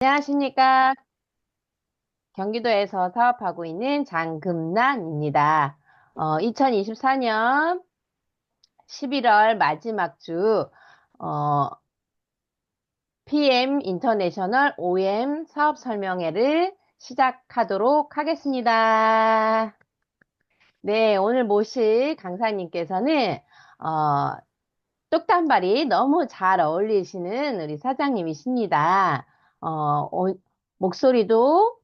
안녕하십니까. 경기도에서 사업하고 있는 장금란입니다. 2024년 11월 마지막 주, PM 인터내셔널 OM 사업 설명회를 시작하도록 하겠습니다. 네, 오늘 모실 강사님께서는, 어, 똑단발이 너무 잘 어울리시는 우리 사장님이십니다. 어, 목소리도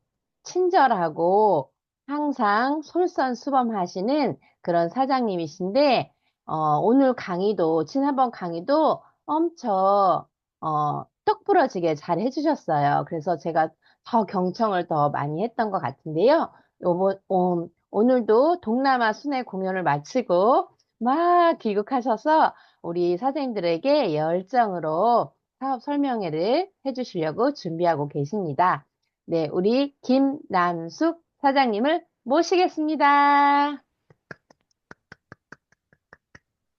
친절하고 항상 솔선수범하시는 그런 사장님이신데, 오늘 강의도, 지난번 강의도 엄청, 똑 부러지게 잘 해주셨어요. 그래서 제가 더 경청을 더 많이 했던 것 같은데요. 오늘도 동남아 순회 공연을 마치고 막 귀국하셔서 우리 사장님들에게 열정으로 사업 설명회를 해주시려고 준비하고 계십니다. 네, 우리 김남숙 사장님을 모시겠습니다.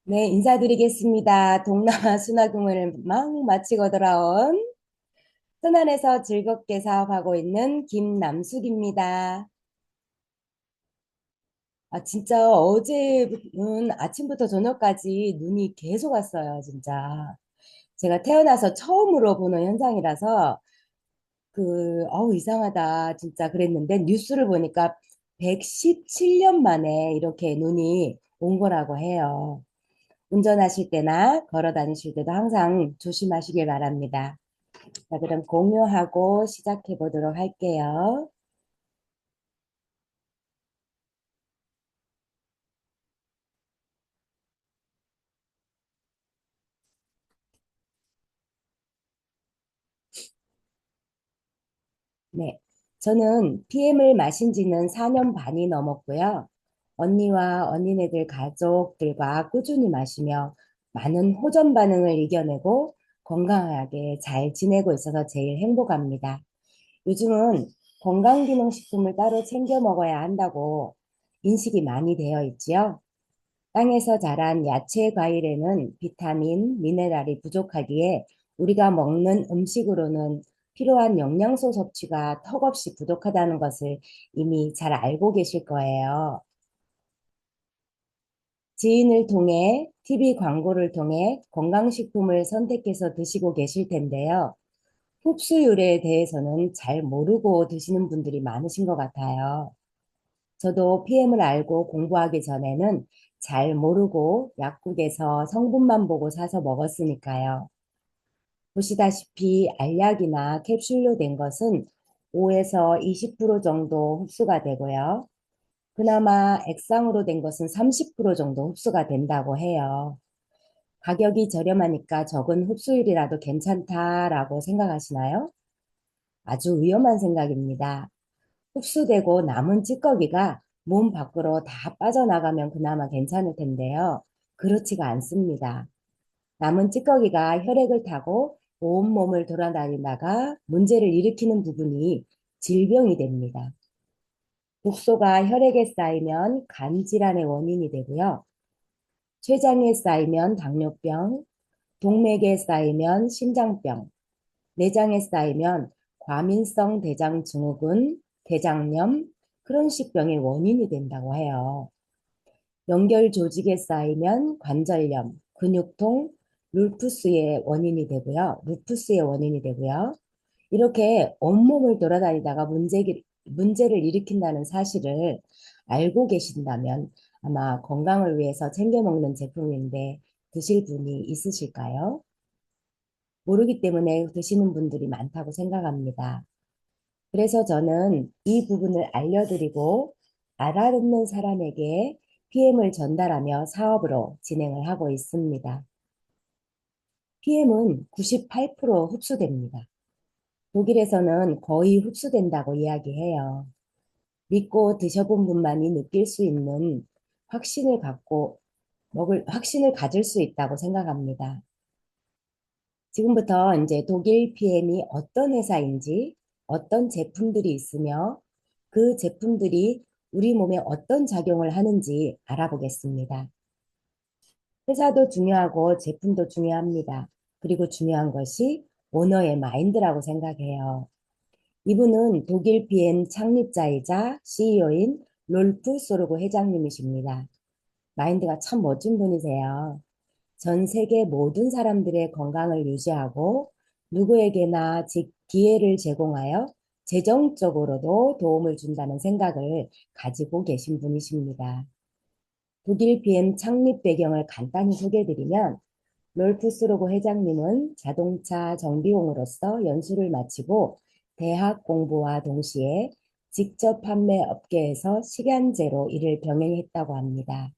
네, 인사드리겠습니다. 동남아 순화금을 막 마치고 돌아온 순안에서 즐겁게 사업하고 있는 김남숙입니다. 진짜 어제는 아침부터 저녁까지 눈이 계속 왔어요, 진짜. 제가 태어나서 처음으로 보는 현상이라서 이상하다, 진짜 그랬는데 뉴스를 보니까 117년 만에 이렇게 눈이 온 거라고 해요. 운전하실 때나 걸어 다니실 때도 항상 조심하시길 바랍니다. 자, 그럼 공유하고 시작해 보도록 할게요. 네. 저는 PM을 마신 지는 4년 반이 넘었고요. 언니와 언니네들 가족들과 꾸준히 마시며 많은 호전 반응을 이겨내고 건강하게 잘 지내고 있어서 제일 행복합니다. 요즘은 건강기능식품을 따로 챙겨 먹어야 한다고 인식이 많이 되어 있지요. 땅에서 자란 야채, 과일에는 비타민, 미네랄이 부족하기에 우리가 먹는 음식으로는 필요한 영양소 섭취가 턱없이 부족하다는 것을 이미 잘 알고 계실 거예요. 지인을 통해 TV 광고를 통해 건강식품을 선택해서 드시고 계실 텐데요. 흡수율에 대해서는 잘 모르고 드시는 분들이 많으신 것 같아요. 저도 PM을 알고 공부하기 전에는 잘 모르고 약국에서 성분만 보고 사서 먹었으니까요. 보시다시피 알약이나 캡슐로 된 것은 5에서 20% 정도 흡수가 되고요. 그나마 액상으로 된 것은 30% 정도 흡수가 된다고 해요. 가격이 저렴하니까 적은 흡수율이라도 괜찮다라고 생각하시나요? 아주 위험한 생각입니다. 흡수되고 남은 찌꺼기가 몸 밖으로 다 빠져나가면 그나마 괜찮을 텐데요. 그렇지가 않습니다. 남은 찌꺼기가 혈액을 타고 온몸을 돌아다니다가 문제를 일으키는 부분이 질병이 됩니다. 독소가 혈액에 쌓이면 간 질환의 원인이 되고요. 췌장에 쌓이면 당뇨병, 동맥에 쌓이면 심장병, 내장에 쌓이면 과민성 대장 증후군, 대장염, 크론식병의 원인이 된다고 해요. 연결 조직에 쌓이면 관절염, 근육통, 루푸스의 원인이 되고요. 이렇게 온몸을 돌아다니다가 문제를 일으킨다는 사실을 알고 계신다면 아마 건강을 위해서 챙겨 먹는 제품인데 드실 분이 있으실까요? 모르기 때문에 드시는 분들이 많다고 생각합니다. 그래서 저는 이 부분을 알려드리고 알아듣는 사람에게 PM을 전달하며 사업으로 진행을 하고 있습니다. PM은 98% 흡수됩니다. 독일에서는 거의 흡수된다고 이야기해요. 믿고 드셔본 분만이 느낄 수 있는 확신을 가질 수 있다고 생각합니다. 지금부터 이제 독일 PM이 어떤 회사인지, 어떤 제품들이 있으며 그 제품들이 우리 몸에 어떤 작용을 하는지 알아보겠습니다. 회사도 중요하고 제품도 중요합니다. 그리고 중요한 것이 오너의 마인드라고 생각해요. 이분은 독일 PM 창립자이자 CEO인 롤프 소르고 회장님이십니다. 마인드가 참 멋진 분이세요. 전 세계 모든 사람들의 건강을 유지하고 누구에게나 기회를 제공하여 재정적으로도 도움을 준다는 생각을 가지고 계신 분이십니다. 독일 BM 창립 배경을 간단히 소개해드리면 롤프 스로고 회장님은 자동차 정비공으로서 연수를 마치고 대학 공부와 동시에 직접 판매 업계에서 시간제로 이를 병행했다고 합니다.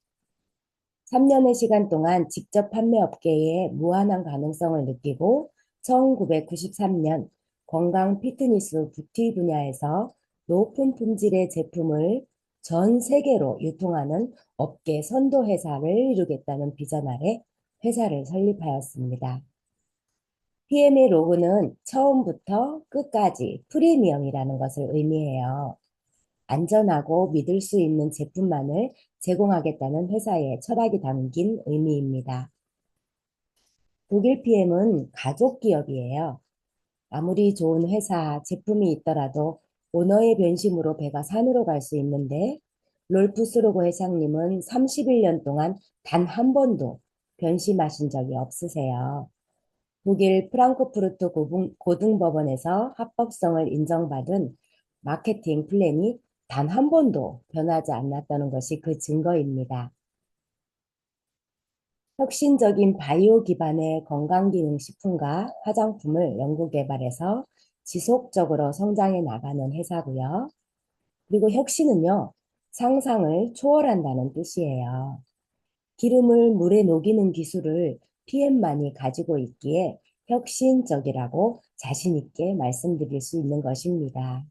3년의 시간 동안 직접 판매 업계에 무한한 가능성을 느끼고 1993년 건강 피트니스 뷰티 분야에서 높은 품질의 제품을 전 세계로 유통하는 업계 선도 회사를 이루겠다는 비전 아래 회사를 설립하였습니다. PM의 로고는 처음부터 끝까지 프리미엄이라는 것을 의미해요. 안전하고 믿을 수 있는 제품만을 제공하겠다는 회사의 철학이 담긴 의미입니다. 독일 PM은 가족 기업이에요. 아무리 좋은 회사, 제품이 있더라도 오너의 변심으로 배가 산으로 갈 수 있는데 롤프 스로고 회장님은 31년 동안 단 한 번도 변심하신 적이 없으세요. 독일 프랑크푸르트 고등법원에서 합법성을 인정받은 마케팅 플랜이 단 한 번도 변하지 않았다는 것이 그 증거입니다. 혁신적인 바이오 기반의 건강기능식품과 화장품을 연구개발해서 지속적으로 성장해 나가는 회사고요. 그리고 혁신은요, 상상을 초월한다는 뜻이에요. 기름을 물에 녹이는 기술을 PM만이 가지고 있기에 혁신적이라고 자신 있게 말씀드릴 수 있는 것입니다.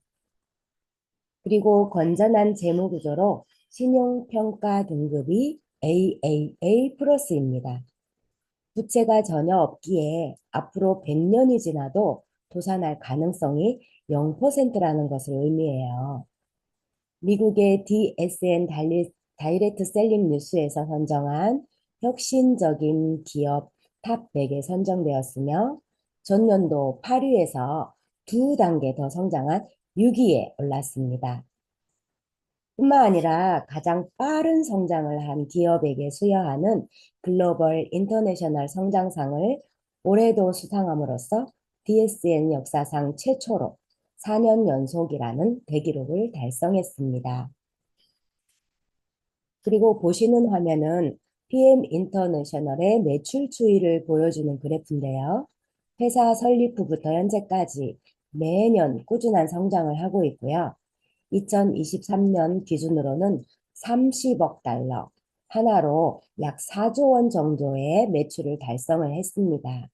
그리고 건전한 재무 구조로 신용평가 등급이 AAA 플러스입니다. 부채가 전혀 없기에 앞으로 100년이 지나도 도산할 가능성이 0%라는 것을 의미해요. 미국의 DSN 다이렉트 셀링 뉴스에서 선정한 혁신적인 기업 탑 100에 선정되었으며 전년도 8위에서 두 단계 더 성장한 6위에 올랐습니다. 뿐만 아니라 가장 빠른 성장을 한 기업에게 수여하는 글로벌 인터내셔널 성장상을 올해도 수상함으로써 DSN 역사상 최초로 4년 연속이라는 대기록을 달성했습니다. 그리고 보시는 화면은 PM 인터내셔널의 매출 추이를 보여주는 그래프인데요. 회사 설립 후부터 현재까지 매년 꾸준한 성장을 하고 있고요. 2023년 기준으로는 30억 달러, 하나로 약 4조 원 정도의 매출을 달성을 했습니다.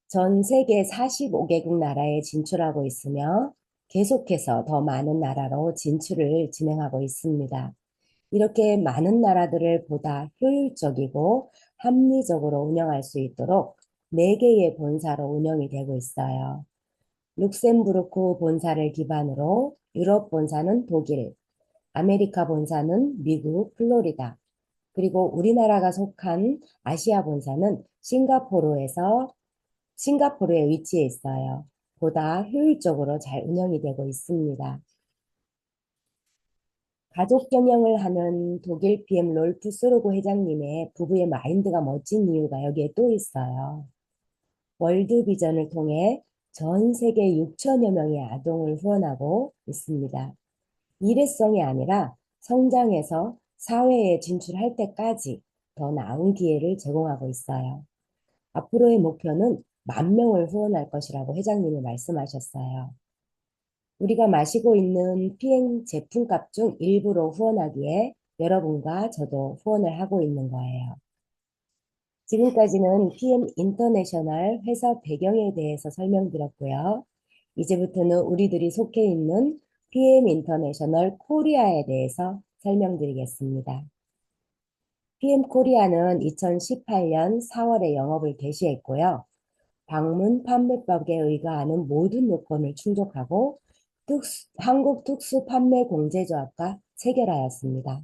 전 세계 45개국 나라에 진출하고 있으며 계속해서 더 많은 나라로 진출을 진행하고 있습니다. 이렇게 많은 나라들을 보다 효율적이고 합리적으로 운영할 수 있도록 4개의 본사로 운영이 되고 있어요. 룩셈부르크 본사를 기반으로 유럽 본사는 독일, 아메리카 본사는 미국, 플로리다, 그리고 우리나라가 속한 아시아 본사는 싱가포르에 위치해 있어요. 보다 효율적으로 잘 운영이 되고 있습니다. 가족 경영을 하는 독일 PM 롤프 소르고 회장님의 부부의 마인드가 멋진 이유가 여기에 또 있어요. 월드 비전을 통해 전 세계 6천여 명의 아동을 후원하고 있습니다. 일회성이 아니라 성장해서 사회에 진출할 때까지 더 나은 기회를 제공하고 있어요. 앞으로의 목표는 10,000명을 후원할 것이라고 회장님이 말씀하셨어요. 우리가 마시고 있는 피행 제품값 중 일부로 후원하기에 여러분과 저도 후원을 하고 있는 거예요. 지금까지는 PM 인터내셔널 회사 배경에 대해서 설명드렸고요. 이제부터는 우리들이 속해 있는 PM 인터내셔널 코리아에 대해서 설명드리겠습니다. PM 코리아는 2018년 4월에 영업을 개시했고요. 방문 판매법에 의거하는 모든 요건을 충족하고 한국 특수 판매 공제조합과 체결하였습니다.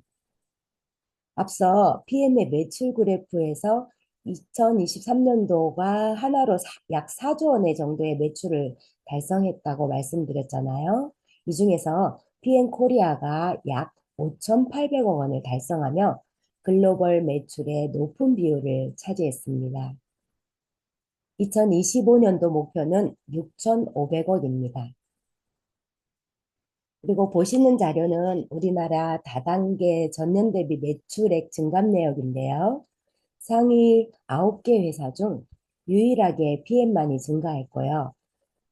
앞서 PM의 매출 그래프에서 2023년도가 하나로 약 4조 원의 정도의 매출을 달성했다고 말씀드렸잖아요. 이 중에서 PM 코리아가 약 5,800억 원을 달성하며 글로벌 매출의 높은 비율을 차지했습니다. 2025년도 목표는 6,500억입니다. 그리고 보시는 자료는 우리나라 다단계 전년 대비 매출액 증감 내역인데요. 상위 9개 회사 중 유일하게 PM만이 증가했고요.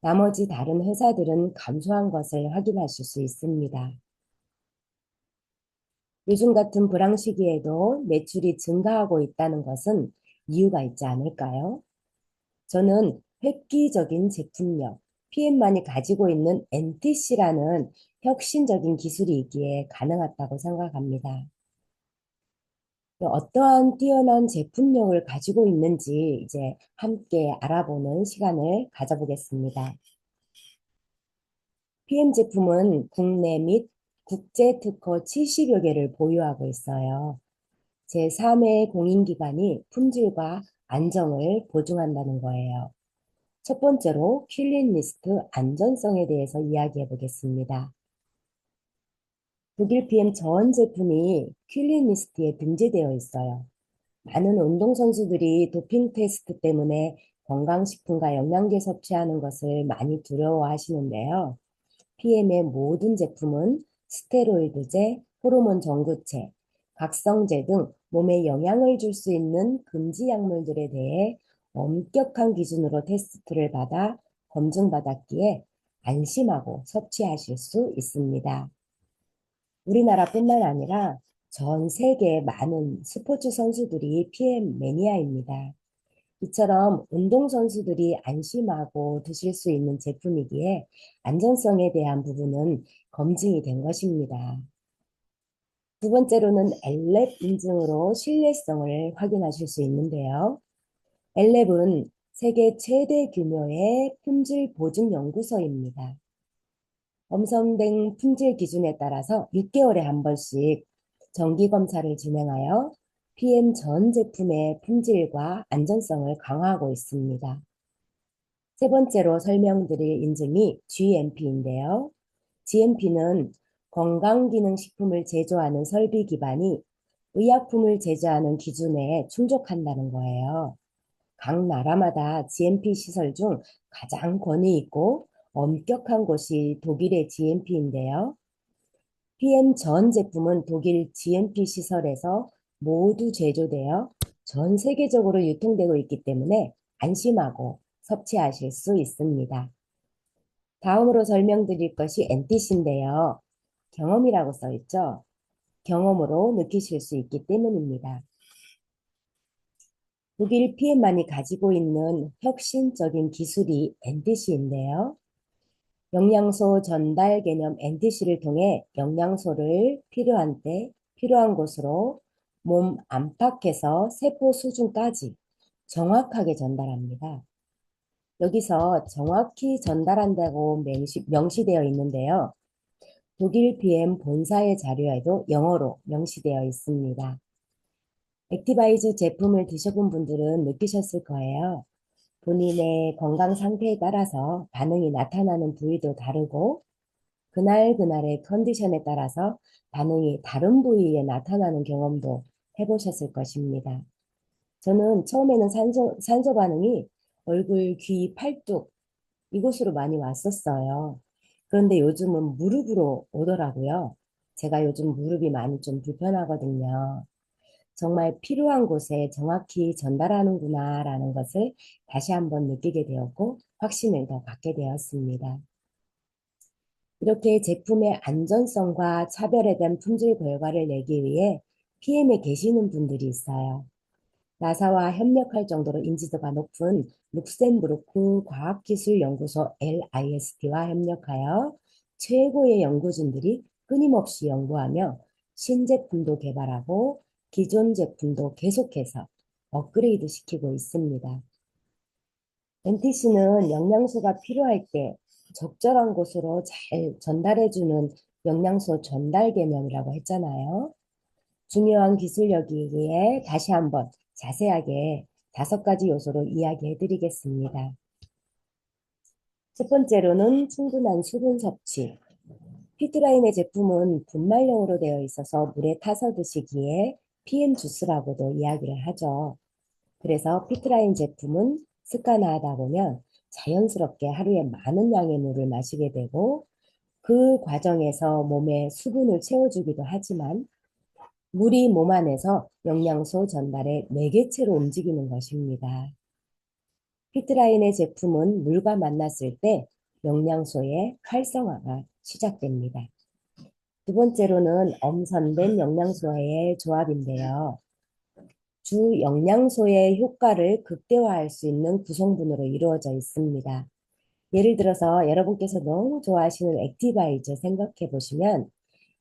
나머지 다른 회사들은 감소한 것을 확인하실 수 있습니다. 요즘 같은 불황 시기에도 매출이 증가하고 있다는 것은 이유가 있지 않을까요? 저는 획기적인 제품력, PM만이 가지고 있는 NTC라는 혁신적인 기술이 있기에 가능하다고 생각합니다. 어떠한 뛰어난 제품력을 가지고 있는지 이제 함께 알아보는 시간을 가져보겠습니다. PM 제품은 국내 및 국제 특허 70여 개를 보유하고 있어요. 제3의 공인기관이 품질과 안정을 보증한다는 거예요. 첫 번째로 킬링리스트 안전성에 대해서 이야기해 보겠습니다. 독일 PM 전 제품이 킬링리스트에 등재되어 있어요. 많은 운동선수들이 도핑 테스트 때문에 건강식품과 영양제 섭취하는 것을 많이 두려워하시는데요. PM의 모든 제품은 스테로이드제, 호르몬 전구체, 각성제 등 몸에 영향을 줄 수 있는 금지 약물들에 대해 엄격한 기준으로 테스트를 받아 검증받았기에 안심하고 섭취하실 수 있습니다. 우리나라뿐만 아니라 전 세계 많은 스포츠 선수들이 PM 매니아입니다. 이처럼 운동선수들이 안심하고 드실 수 있는 제품이기에 안전성에 대한 부분은 검증이 된 것입니다. 두 번째로는 엘랩 인증으로 신뢰성을 확인하실 수 있는데요. 엘랩은 세계 최대 규모의 품질 보증 연구소입니다. 엄선된 품질 기준에 따라서 6개월에 한 번씩 정기 검사를 진행하여 PM 전 제품의 품질과 안전성을 강화하고 있습니다. 세 번째로 설명드릴 인증이 GMP인데요. GMP는 건강기능식품을 제조하는 설비 기반이 의약품을 제조하는 기준에 충족한다는 거예요. 각 나라마다 GMP 시설 중 가장 권위 있고 엄격한 곳이 독일의 GMP인데요. PM 전 제품은 독일 GMP 시설에서 모두 제조되어 전 세계적으로 유통되고 있기 때문에 안심하고 섭취하실 수 있습니다. 다음으로 설명드릴 것이 NTC인데요. 경험이라고 써 있죠. 경험으로 느끼실 수 있기 때문입니다. 독일 PM만이 가지고 있는 혁신적인 기술이 NTC인데요. 영양소 전달 개념 NTC를 통해 영양소를 필요한 때 필요한 곳으로 몸 안팎에서 세포 수준까지 정확하게 전달합니다. 여기서 정확히 전달한다고 명시되어 있는데요. 독일 PM 본사의 자료에도 영어로 명시되어 있습니다. 액티바이즈 제품을 드셔본 분들은 느끼셨을 거예요. 본인의 건강 상태에 따라서 반응이 나타나는 부위도 다르고 그날그날의 컨디션에 따라서 반응이 다른 부위에 나타나는 경험도 해보셨을 것입니다. 저는 처음에는 산소 반응이 얼굴, 귀, 팔뚝 이곳으로 많이 왔었어요. 그런데 요즘은 무릎으로 오더라고요. 제가 요즘 무릎이 많이 좀 불편하거든요. 정말 필요한 곳에 정확히 전달하는구나라는 것을 다시 한번 느끼게 되었고 확신을 더 갖게 되었습니다. 이렇게 제품의 안전성과 차별에 대한 품질 결과를 내기 위해 PM에 계시는 분들이 있어요. 나사와 협력할 정도로 인지도가 높은 룩셈부르크 과학기술연구소 LIST와 협력하여 최고의 연구진들이 끊임없이 연구하며 신제품도 개발하고 기존 제품도 계속해서 업그레이드 시키고 있습니다. NTC는 영양소가 필요할 때 적절한 곳으로 잘 전달해주는 영양소 전달 개념이라고 했잖아요. 중요한 기술력이기에 다시 한번 자세하게 다섯 가지 요소로 이야기해 드리겠습니다. 첫 번째로는 충분한 수분 섭취. 피트라인의 제품은 분말형으로 되어 있어서 물에 타서 드시기에 PM 주스라고도 이야기를 하죠. 그래서 피트라인 제품은 습관화하다 보면 자연스럽게 하루에 많은 양의 물을 마시게 되고 그 과정에서 몸에 수분을 채워주기도 하지만 물이 몸 안에서 영양소 전달의 매개체로 움직이는 것입니다. 피트라인의 제품은 물과 만났을 때 영양소의 활성화가 시작됩니다. 두 번째로는 엄선된 영양소의 조합인데요. 주 영양소의 효과를 극대화할 수 있는 구성분으로 이루어져 있습니다. 예를 들어서 여러분께서 너무 좋아하시는 액티바이저 생각해 보시면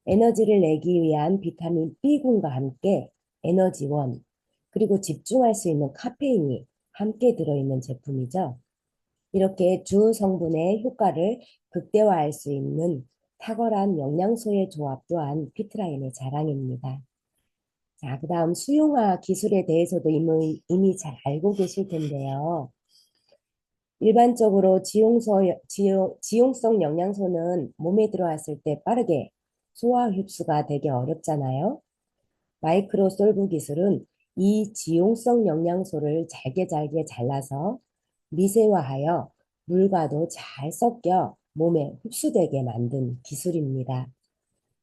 에너지를 내기 위한 비타민 B군과 함께 에너지원, 그리고 집중할 수 있는 카페인이 함께 들어있는 제품이죠. 이렇게 주 성분의 효과를 극대화할 수 있는 탁월한 영양소의 조합 또한 피트라인의 자랑입니다. 자, 그 다음 수용화 기술에 대해서도 이미 잘 알고 계실 텐데요. 일반적으로 지용성 영양소는 몸에 들어왔을 때 빠르게 소화 흡수가 되기 어렵잖아요. 마이크로 솔브 기술은 이 지용성 영양소를 잘게 잘게 잘라서 미세화하여 물과도 잘 섞여 몸에 흡수되게 만든 기술입니다.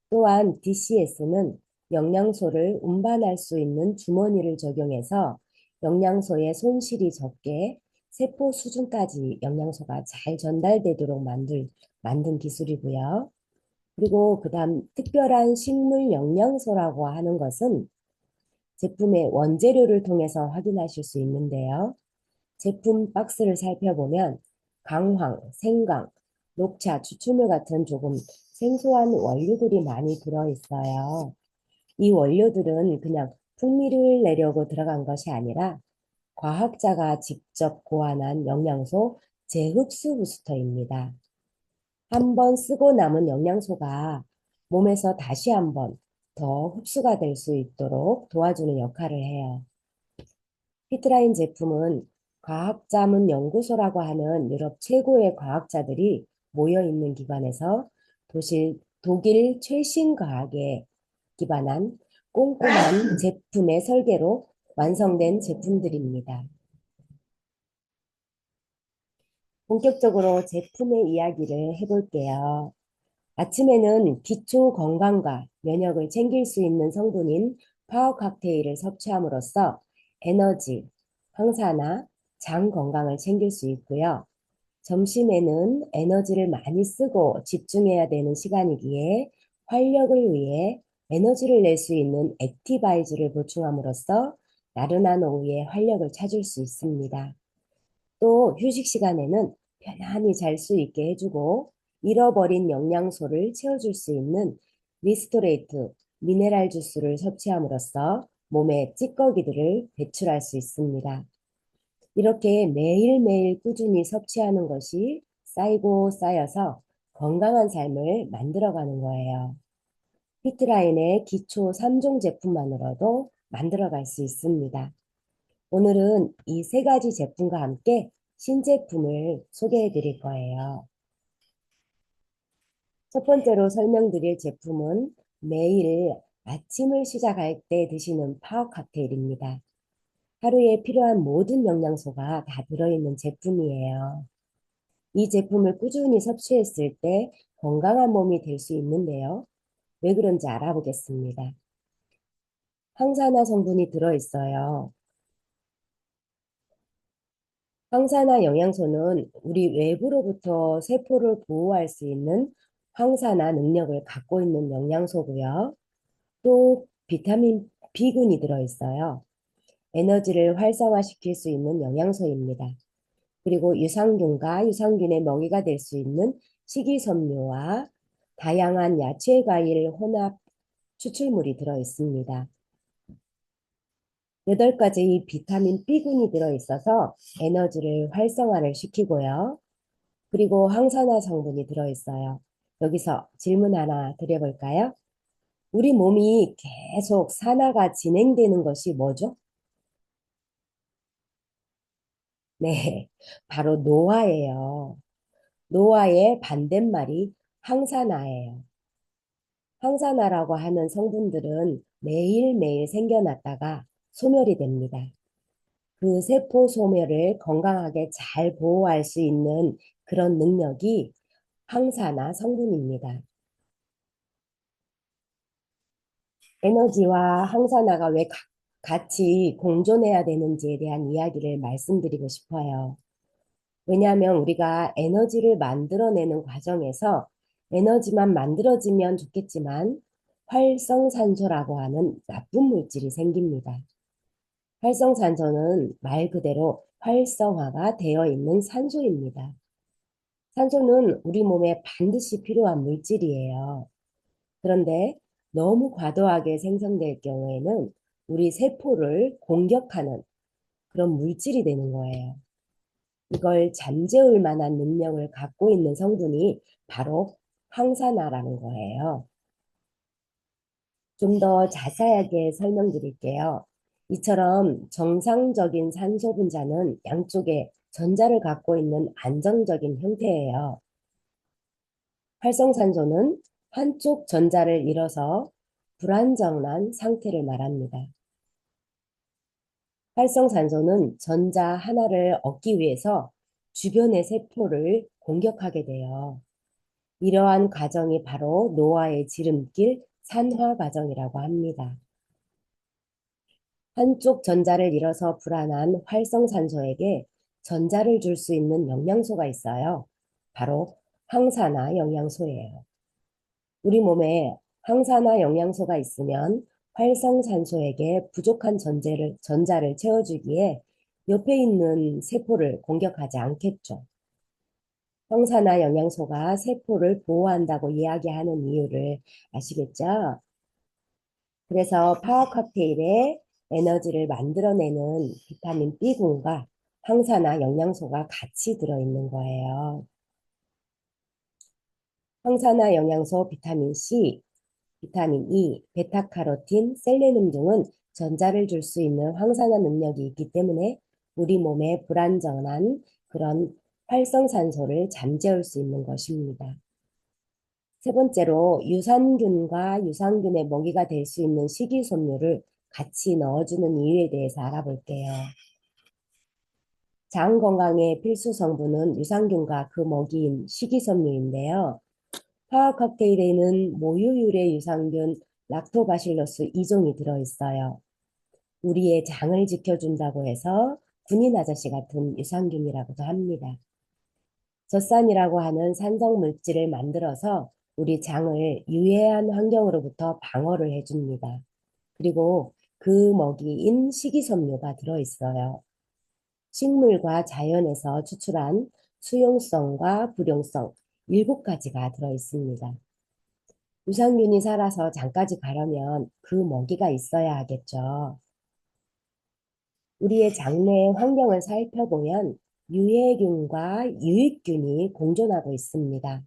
또한 DCS는 영양소를 운반할 수 있는 주머니를 적용해서 영양소의 손실이 적게 세포 수준까지 영양소가 잘 전달되도록 만든 기술이고요. 그리고 그다음 특별한 식물 영양소라고 하는 것은 제품의 원재료를 통해서 확인하실 수 있는데요. 제품 박스를 살펴보면 강황, 생강, 녹차, 추출물 같은 조금 생소한 원료들이 많이 들어있어요. 이 원료들은 그냥 풍미를 내려고 들어간 것이 아니라 과학자가 직접 고안한 영양소 재흡수 부스터입니다. 한번 쓰고 남은 영양소가 몸에서 다시 한번 더 흡수가 될 수 있도록 도와주는 역할을 해요. 피트라인 제품은 과학자문 연구소라고 하는 유럽 최고의 과학자들이 모여 있는 기관에서 독일 최신 과학에 기반한 꼼꼼한 제품의 설계로 완성된 제품들입니다. 본격적으로 제품의 이야기를 해볼게요. 아침에는 기초 건강과 면역을 챙길 수 있는 성분인 파워 칵테일을 섭취함으로써 에너지, 항산화, 장 건강을 챙길 수 있고요. 점심에는 에너지를 많이 쓰고 집중해야 되는 시간이기에 활력을 위해 에너지를 낼 수 있는 액티바이즈를 보충함으로써 나른한 오후에 활력을 찾을 수 있습니다. 또 휴식 시간에는 편안히 잘 수 있게 해주고 잃어버린 영양소를 채워줄 수 있는 리스토레이트 미네랄 주스를 섭취함으로써 몸의 찌꺼기들을 배출할 수 있습니다. 이렇게 매일매일 꾸준히 섭취하는 것이 쌓이고 쌓여서 건강한 삶을 만들어가는 거예요. 피트라인의 기초 3종 제품만으로도 만들어갈 수 있습니다. 오늘은 이 세 가지 제품과 함께 신제품을 소개해 드릴 거예요. 첫 번째로 설명드릴 제품은 매일 아침을 시작할 때 드시는 파워 칵테일입니다. 하루에 필요한 모든 영양소가 다 들어있는 제품이에요. 이 제품을 꾸준히 섭취했을 때 건강한 몸이 될 수 있는데요. 왜 그런지 알아보겠습니다. 항산화 성분이 들어있어요. 항산화 영양소는 우리 외부로부터 세포를 보호할 수 있는 항산화 능력을 갖고 있는 영양소고요. 또 비타민 B군이 들어있어요. 에너지를 활성화시킬 수 있는 영양소입니다. 그리고 유산균과 유산균의 먹이가 될 수 있는 식이섬유와 다양한 야채 과일 혼합 추출물이 들어 있습니다. 8가지의 비타민 B군이 들어 있어서 에너지를 활성화를 시키고요. 그리고 항산화 성분이 들어 있어요. 여기서 질문 하나 드려볼까요? 우리 몸이 계속 산화가 진행되는 것이 뭐죠? 네, 바로 노화예요. 노화의 반대말이 항산화예요. 항산화라고 하는 성분들은 매일매일 생겨났다가 소멸이 됩니다. 그 세포 소멸을 건강하게 잘 보호할 수 있는 그런 능력이 항산화 성분입니다. 에너지와 항산화가 왜 같이 공존해야 되는지에 대한 이야기를 말씀드리고 싶어요. 왜냐하면 우리가 에너지를 만들어내는 과정에서 에너지만 만들어지면 좋겠지만 활성산소라고 하는 나쁜 물질이 생깁니다. 활성산소는 말 그대로 활성화가 되어 있는 산소입니다. 산소는 우리 몸에 반드시 필요한 물질이에요. 그런데 너무 과도하게 생성될 경우에는 우리 세포를 공격하는 그런 물질이 되는 거예요. 이걸 잠재울 만한 능력을 갖고 있는 성분이 바로 항산화라는 거예요. 좀 더 자세하게 설명드릴게요. 이처럼 정상적인 산소 분자는 양쪽에 전자를 갖고 있는 안정적인 형태예요. 활성산소는 한쪽 전자를 잃어서 불안정한 상태를 말합니다. 활성산소는 전자 하나를 얻기 위해서 주변의 세포를 공격하게 돼요. 이러한 과정이 바로 노화의 지름길 산화 과정이라고 합니다. 한쪽 전자를 잃어서 불안한 활성산소에게 전자를 줄 수 있는 영양소가 있어요. 바로 항산화 영양소예요. 우리 몸에 항산화 영양소가 있으면 활성산소에게 부족한 전자를 채워주기에 옆에 있는 세포를 공격하지 않겠죠. 항산화 영양소가 세포를 보호한다고 이야기하는 이유를 아시겠죠? 그래서 파워 칵테일에 에너지를 만들어내는 비타민 B군과 항산화 영양소가 같이 들어있는 거예요. 항산화 영양소 비타민 C, 비타민 E, 베타카로틴, 셀레늄 등은 전자를 줄 수 있는 항산화 능력이 있기 때문에 우리 몸에 불안정한 그런 활성산소를 잠재울 수 있는 것입니다. 세 번째로 유산균과 유산균의 먹이가 될 수 있는 식이섬유를 같이 넣어주는 이유에 대해서 알아볼게요. 장 건강의 필수 성분은 유산균과 그 먹이인 식이섬유인데요. 화학 칵테일에는 모유유래 유산균 락토바실러스 2종이 들어있어요. 우리의 장을 지켜준다고 해서 군인 아저씨 같은 유산균이라고도 합니다. 젖산이라고 하는 산성 물질을 만들어서 우리 장을 유해한 환경으로부터 방어를 해줍니다. 그리고 그 먹이인 식이섬유가 들어있어요. 식물과 자연에서 추출한 수용성과 불용성 7가지가 들어있습니다. 유산균이 살아서 장까지 가려면 그 먹이가 있어야 하겠죠. 우리의 장내 환경을 살펴보면 유해균과 유익균이 공존하고 있습니다.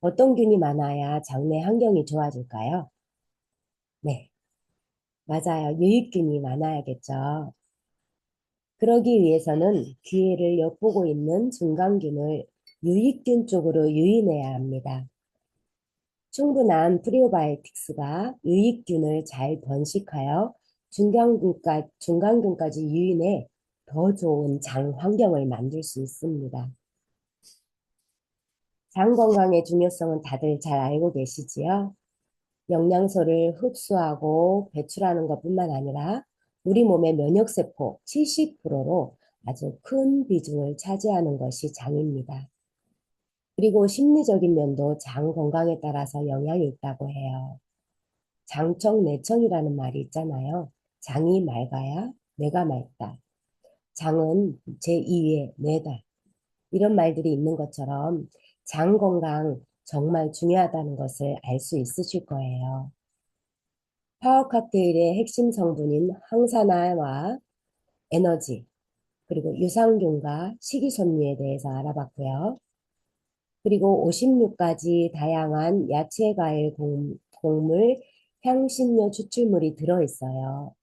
어떤 균이 많아야 장내 환경이 좋아질까요? 네, 맞아요. 유익균이 많아야겠죠. 그러기 위해서는 기회를 엿보고 있는 중간균을 유익균 쪽으로 유인해야 합니다. 충분한 프리오바이오틱스가 유익균을 잘 번식하여 중간균까지 유인해 더 좋은 장 환경을 만들 수 있습니다. 장 건강의 중요성은 다들 잘 알고 계시지요? 영양소를 흡수하고 배출하는 것뿐만 아니라 우리 몸의 면역세포 70%로 아주 큰 비중을 차지하는 것이 장입니다. 그리고 심리적인 면도 장 건강에 따라서 영향이 있다고 해요. 장청, 내청이라는 말이 있잖아요. 장이 맑아야 뇌가 맑다. 장은 제2의 뇌다. 이런 말들이 있는 것처럼 장 건강 정말 중요하다는 것을 알 수 있으실 거예요. 파워 칵테일의 핵심 성분인 항산화와 에너지, 그리고 유산균과 식이섬유에 대해서 알아봤고요. 그리고 56가지 다양한 야채, 과일, 곡물, 향신료 추출물이 들어있어요.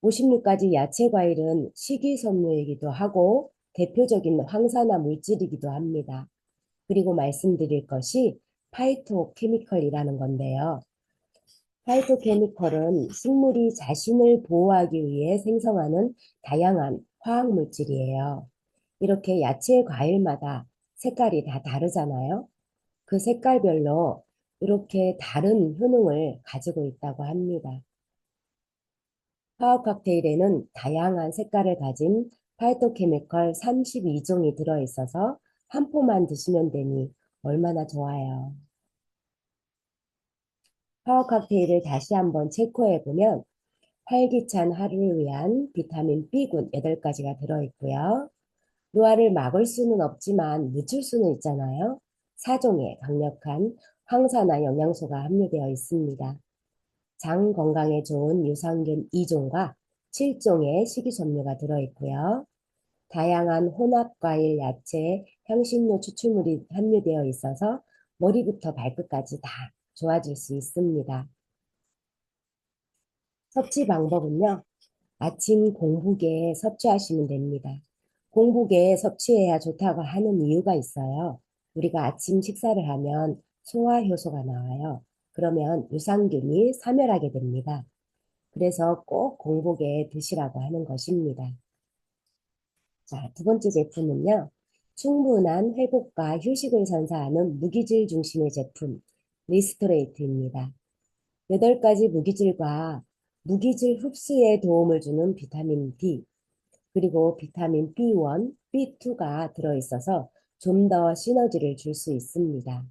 56가지 야채 과일은 식이섬유이기도 하고 대표적인 황산화 물질이기도 합니다. 그리고 말씀드릴 것이 파이토케미컬이라는 건데요. 파이토케미컬은 식물이 자신을 보호하기 위해 생성하는 다양한 화학 물질이에요. 이렇게 야채 과일마다 색깔이 다 다르잖아요. 그 색깔별로 이렇게 다른 효능을 가지고 있다고 합니다. 화학 칵테일에는 다양한 색깔을 가진 파이토케미컬 32종이 들어있어서 한 포만 드시면 되니 얼마나 좋아요. 화학 칵테일을 다시 한번 체크해 보면 활기찬 하루를 위한 비타민 B군 8가지가 들어있고요. 노화를 막을 수는 없지만 늦출 수는 있잖아요. 4종의 강력한 항산화 영양소가 함유되어 있습니다. 장 건강에 좋은 유산균 2종과 7종의 식이섬유가 들어있고요. 다양한 혼합과일, 야채, 향신료 추출물이 함유되어 있어서 머리부터 발끝까지 다 좋아질 수 있습니다. 섭취 방법은요. 아침 공복에 섭취하시면 됩니다. 공복에 섭취해야 좋다고 하는 이유가 있어요. 우리가 아침 식사를 하면 소화 효소가 나와요. 그러면 유산균이 사멸하게 됩니다. 그래서 꼭 공복에 드시라고 하는 것입니다. 자, 두 번째 제품은요. 충분한 회복과 휴식을 선사하는 무기질 중심의 제품, 리스토레이트입니다. 8가지 무기질과 무기질 흡수에 도움을 주는 비타민 D, 그리고 비타민 B1, B2가 들어있어서 좀 더 시너지를 줄 수 있습니다.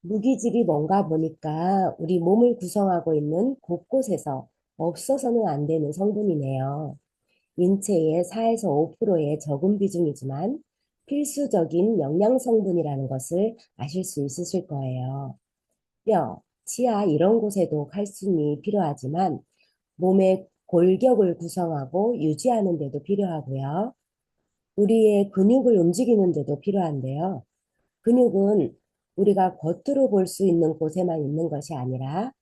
무기질이 뭔가 보니까 우리 몸을 구성하고 있는 곳곳에서 없어서는 안 되는 성분이네요. 인체의 4에서 5%의 적은 비중이지만 필수적인 영양 성분이라는 것을 아실 수 있으실 거예요. 뼈, 치아 이런 곳에도 칼슘이 필요하지만 몸의 골격을 구성하고 유지하는 데도 필요하고요. 우리의 근육을 움직이는 데도 필요한데요. 근육은 우리가 겉으로 볼 수 있는 곳에만 있는 것이 아니라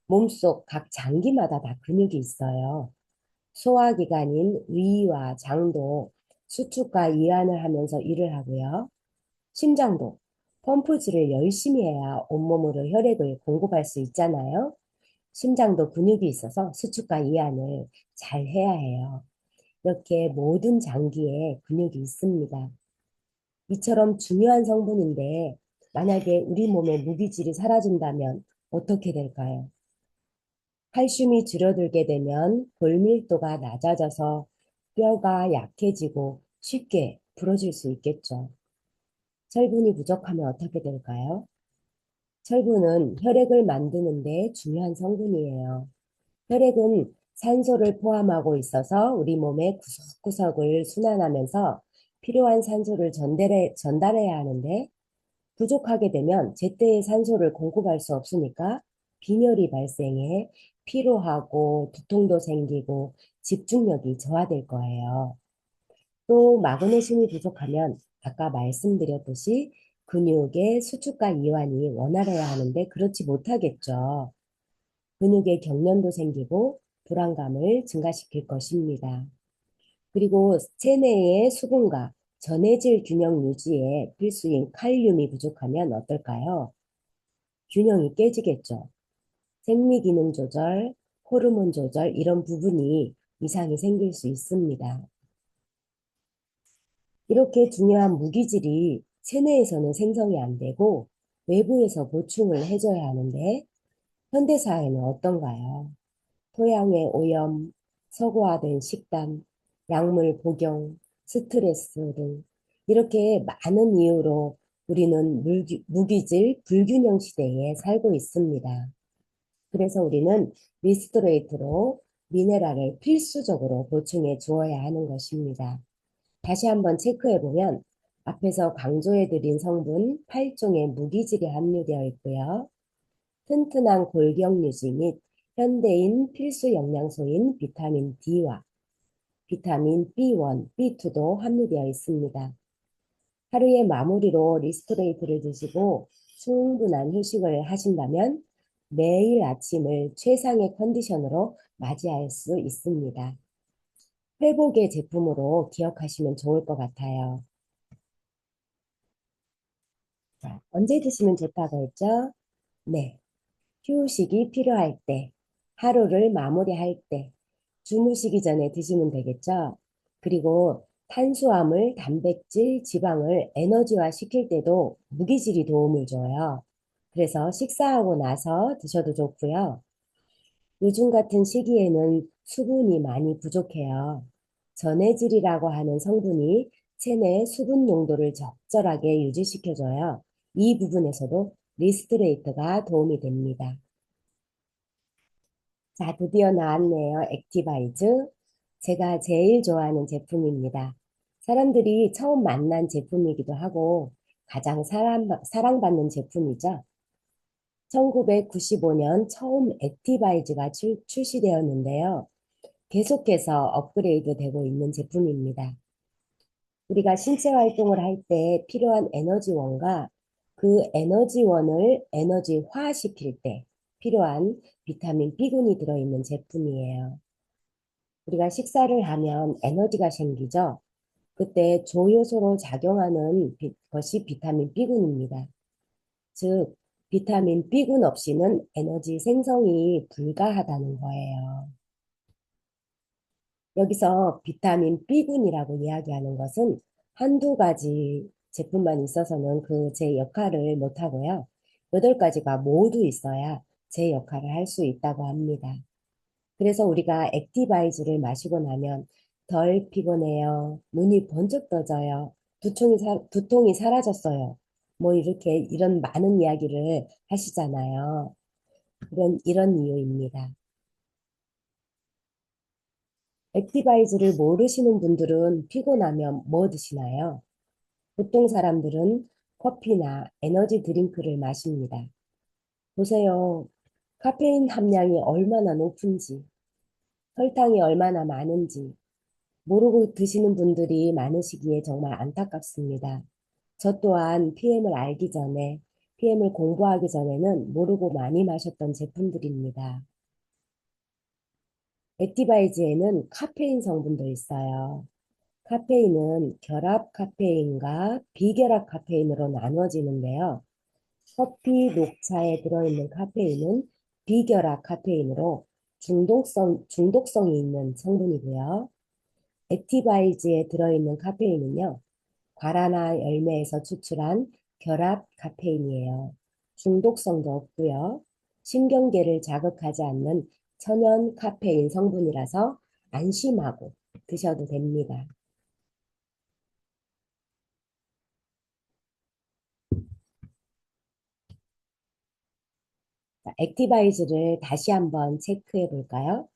몸속 각 장기마다 다 근육이 있어요. 소화기관인 위와 장도 수축과 이완을 하면서 일을 하고요. 심장도 펌프질을 열심히 해야 온몸으로 혈액을 공급할 수 있잖아요. 심장도 근육이 있어서 수축과 이완을 잘 해야 해요. 이렇게 모든 장기에 근육이 있습니다. 이처럼 중요한 성분인데 만약에 우리 몸의 무기질이 사라진다면 어떻게 될까요? 칼슘이 줄어들게 되면 골밀도가 낮아져서 뼈가 약해지고 쉽게 부러질 수 있겠죠. 철분이 부족하면 어떻게 될까요? 철분은 혈액을 만드는 데 중요한 성분이에요. 혈액은 산소를 포함하고 있어서 우리 몸의 구석구석을 순환하면서 필요한 산소를 전달해야 하는데 부족하게 되면 제때의 산소를 공급할 수 없으니까 빈혈이 발생해 피로하고 두통도 생기고 집중력이 저하될 거예요. 또 마그네슘이 부족하면 아까 말씀드렸듯이 근육의 수축과 이완이 원활해야 하는데 그렇지 못하겠죠. 근육의 경련도 생기고 불안감을 증가시킬 것입니다. 그리고 체내의 수분과 전해질 균형 유지에 필수인 칼륨이 부족하면 어떨까요? 균형이 깨지겠죠. 생리기능 조절, 호르몬 조절 이런 부분이 이상이 생길 수 있습니다. 이렇게 중요한 무기질이 체내에서는 생성이 안 되고 외부에서 보충을 해줘야 하는데 현대사회는 어떤가요? 토양의 오염, 서구화된 식단, 약물 복용, 스트레스 등 이렇게 많은 이유로 우리는 무기질 불균형 시대에 살고 있습니다. 그래서 우리는 리스토레이트로 미네랄을 필수적으로 보충해 주어야 하는 것입니다. 다시 한번 체크해 보면 앞에서 강조해 드린 성분 8종의 무기질이 함유되어 있고요. 튼튼한 골격 유지 및 현대인 필수 영양소인 비타민 D와 비타민 B1, B2도 함유되어 있습니다. 하루의 마무리로 리스토레이트를 드시고 충분한 휴식을 하신다면 매일 아침을 최상의 컨디션으로 맞이할 수 있습니다. 회복의 제품으로 기억하시면 좋을 것 같아요. 자, 언제 드시면 좋다고 했죠? 네. 휴식이 필요할 때, 하루를 마무리할 때, 주무시기 전에 드시면 되겠죠? 그리고 탄수화물, 단백질, 지방을 에너지화 시킬 때도 무기질이 도움을 줘요. 그래서 식사하고 나서 드셔도 좋고요. 요즘 같은 시기에는 수분이 많이 부족해요. 전해질이라고 하는 성분이 체내 수분 농도를 적절하게 유지시켜줘요. 이 부분에서도 리스트레이트가 도움이 됩니다. 자, 드디어 나왔네요. 액티바이즈. 제가 제일 좋아하는 제품입니다. 사람들이 처음 만난 제품이기도 하고 가장 사랑받는 제품이죠. 1995년 처음 액티바이즈가 출시되었는데요. 계속해서 업그레이드 되고 있는 제품입니다. 우리가 신체 활동을 할 때 필요한 에너지원과 그 에너지원을 에너지화시킬 때 필요한 비타민 B군이 들어있는 제품이에요. 우리가 식사를 하면 에너지가 생기죠. 그때 조효소로 작용하는 것이 비타민 B군입니다. 즉, 비타민 B군 없이는 에너지 생성이 불가하다는 거예요. 여기서 비타민 B군이라고 이야기하는 것은 한두 가지 제품만 있어서는 그 제 역할을 못하고요. 8가지가 모두 있어야 제 역할을 할 수 있다고 합니다. 그래서 우리가 액티바이즈를 마시고 나면 덜 피곤해요. 눈이 번쩍 떠져요. 두통이 사라졌어요. 뭐 이렇게 이런 많은 이야기를 하시잖아요. 이런 이유입니다. 액티바이즈를 모르시는 분들은 피곤하면 뭐 드시나요? 보통 사람들은 커피나 에너지 드링크를 마십니다. 보세요. 카페인 함량이 얼마나 높은지, 설탕이 얼마나 많은지 모르고 드시는 분들이 많으시기에 정말 안타깝습니다. 저 또한 PM을 알기 전에, PM을 공부하기 전에는 모르고 많이 마셨던 제품들입니다. 액티바이즈에는 카페인 성분도 있어요. 카페인은 결합 카페인과 비결합 카페인으로 나누어지는데요. 커피, 녹차에 들어있는 카페인은 비결합 카페인으로 중독성이 있는 성분이고요. 액티바이즈에 들어있는 카페인은요, 과라나 열매에서 추출한 결합 카페인이에요. 중독성도 없고요. 신경계를 자극하지 않는 천연 카페인 성분이라서 안심하고 드셔도 됩니다. 자, 액티바이즈를 다시 한번 체크해 볼까요?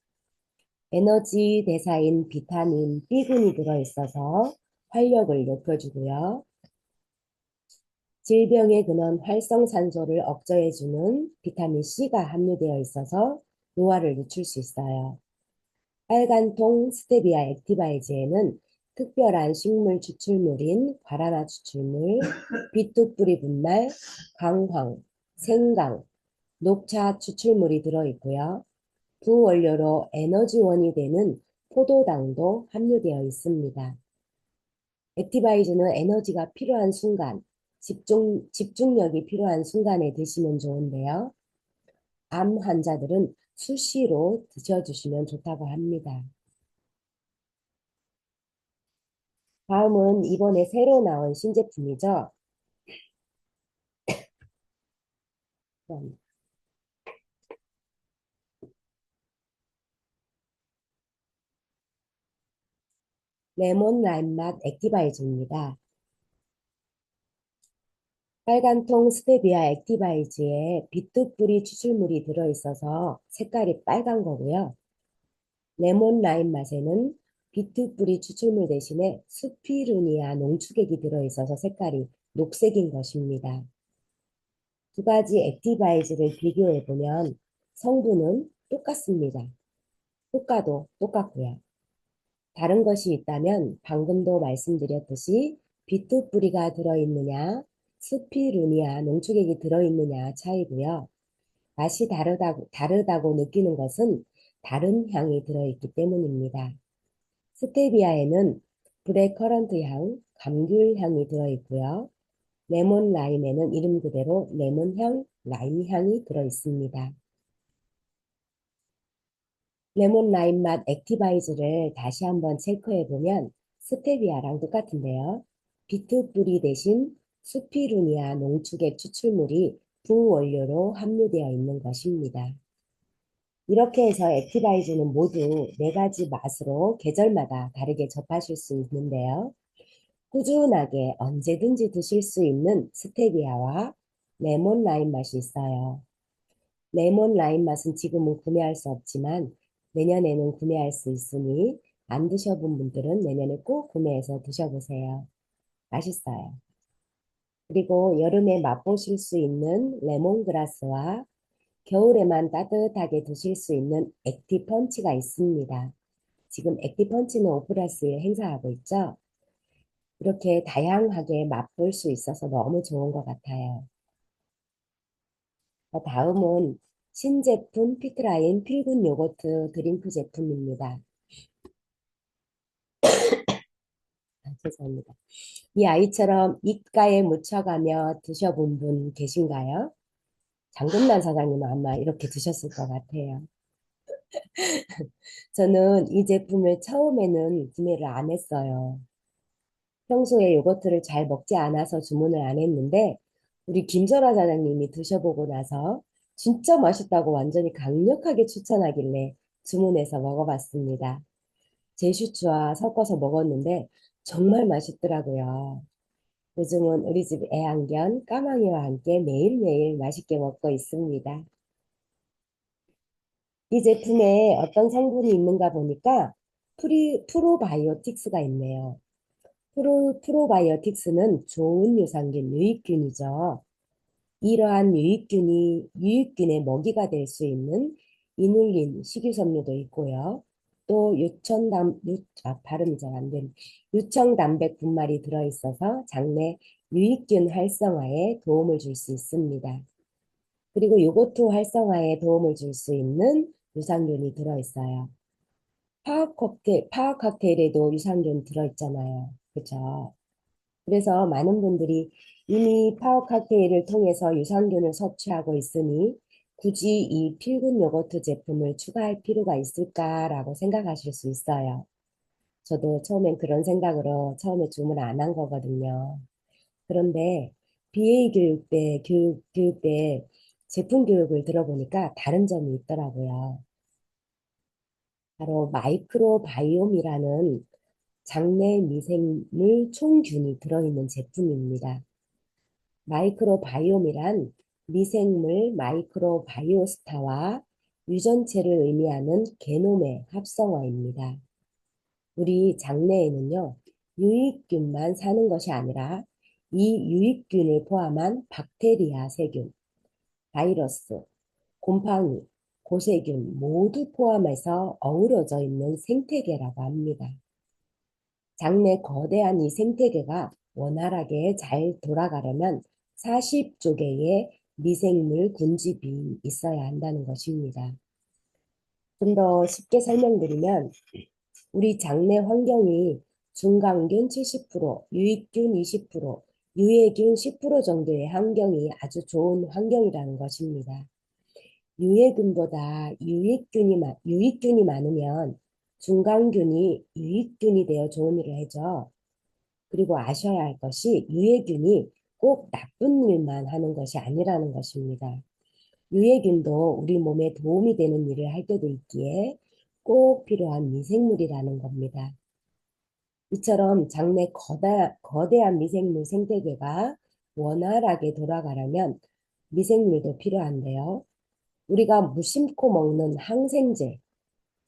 에너지 대사인 비타민 B군이 들어있어서 활력을 높여주고요. 질병의 근원 활성산소를 억제해주는 비타민 C가 함유되어 있어서 노화를 늦출 수 있어요. 빨간통 스테비아 액티바이즈에는 특별한 식물 추출물인 과라나 추출물, 비뚝뿌리 분말, 강황, 생강, 녹차 추출물이 들어있고요. 부원료로 에너지원이 되는 포도당도 함유되어 있습니다. 액티바이즈는 에너지가 필요한 순간, 집중력이 필요한 순간에 드시면 좋은데요. 암 환자들은 수시로 드셔주시면 좋다고 합니다. 다음은 이번에 새로 나온 신제품이죠. 레몬 라임 맛 액티바이즈입니다. 빨간통 스테비아 액티바이즈에 비뚝뿌리 추출물이 들어있어서 색깔이 빨간 거고요. 레몬 라임 맛에는 비트뿌리 추출물 대신에 스피루니아 농축액이 들어있어서 색깔이 녹색인 것입니다. 두 가지 액티바이즈를 비교해보면 성분은 똑같습니다. 효과도 똑같고요. 다른 것이 있다면 방금도 말씀드렸듯이 비트뿌리가 들어있느냐, 스피루니아 농축액이 들어있느냐 차이고요. 맛이 다르다고 느끼는 것은 다른 향이 들어있기 때문입니다. 스테비아에는 블랙커런트 향, 감귤 향이 들어있고요. 레몬 라임에는 이름 그대로 레몬 향, 라임 향이 들어있습니다. 레몬 라임 맛 액티바이즈를 다시 한번 체크해 보면 스테비아랑 똑같은데요. 비트 뿌리 대신 수피루니아 농축액 추출물이 부원료로 함유되어 있는 것입니다. 이렇게 해서 액티바이즈는 모두 네 가지 맛으로 계절마다 다르게 접하실 수 있는데요. 꾸준하게 언제든지 드실 수 있는 스테비아와 레몬 라임 맛이 있어요. 레몬 라임 맛은 지금은 구매할 수 없지만 내년에는 구매할 수 있으니 안 드셔본 분들은 내년에 꼭 구매해서 드셔보세요. 맛있어요. 그리고 여름에 맛보실 수 있는 레몬그라스와 겨울에만 따뜻하게 드실 수 있는 액티펀치가 있습니다. 지금 액티펀치는 오프라스에 행사하고 있죠. 이렇게 다양하게 맛볼 수 있어서 너무 좋은 것 같아요. 다음은 신제품 피트라인 필군 요거트 드링크 제품입니다. 죄송합니다. 이 아이처럼 입가에 묻혀가며 드셔본 분 계신가요? 장금란 사장님은 아마 이렇게 드셨을 것 같아요. 저는 이 제품을 처음에는 구매를 안 했어요. 평소에 요거트를 잘 먹지 않아서 주문을 안 했는데 우리 김설아 사장님이 드셔보고 나서 진짜 맛있다고 완전히 강력하게 추천하길래 주문해서 먹어봤습니다. 제슈추와 섞어서 먹었는데 정말 맛있더라고요. 요즘은 우리 집 애완견 까망이와 함께 매일매일 맛있게 먹고 있습니다. 이 제품에 어떤 성분이 있는가 보니까 프로바이오틱스가 있네요. 프로바이오틱스는 좋은 유산균, 유익균이죠. 이러한 유익균의 먹이가 될 수 있는 이눌린 식이섬유도 있고요. 또 발음이 잘 안 되는 유청단백 분말이 들어있어서 장내 유익균 활성화에 도움을 줄 수 있습니다. 그리고 요거트 활성화에 도움을 줄 수 있는 유산균이 들어있어요. 파워 칵테일에도 유산균 들어있잖아요. 그죠? 그래서 많은 분들이 이미 파워 칵테일을 통해서 유산균을 섭취하고 있으니 굳이 이 필군 요거트 제품을 추가할 필요가 있을까라고 생각하실 수 있어요. 저도 처음엔 그런 생각으로 처음에 주문 안 한 거거든요. 그런데 BA 교육 때 제품 교육을 들어보니까 다른 점이 있더라고요. 바로 마이크로바이옴이라는 장내 미생물 총균이 들어있는 제품입니다. 마이크로바이옴이란 미생물 마이크로바이오스타와 유전체를 의미하는 게놈의 합성어입니다. 우리 장내에는요, 유익균만 사는 것이 아니라 이 유익균을 포함한 박테리아 세균, 바이러스, 곰팡이, 고세균 모두 포함해서 어우러져 있는 생태계라고 합니다. 장내 거대한 이 생태계가 원활하게 잘 돌아가려면 40조 개의 미생물 군집이 있어야 한다는 것입니다. 좀 더 쉽게 설명드리면 우리 장내 환경이 중강균 70%, 유익균 20%, 유해균 10% 정도의 환경이 아주 좋은 환경이라는 것입니다. 유익균이 많으면 중강균이 유익균이 되어 좋은 일을 해줘. 그리고 아셔야 할 것이 유해균이 꼭 나쁜 일만 하는 것이 아니라는 것입니다. 유해균도 우리 몸에 도움이 되는 일을 할 때도 있기에 꼭 필요한 미생물이라는 겁니다. 이처럼 장내 거대한 미생물 생태계가 원활하게 돌아가려면 미생물도 필요한데요. 우리가 무심코 먹는 항생제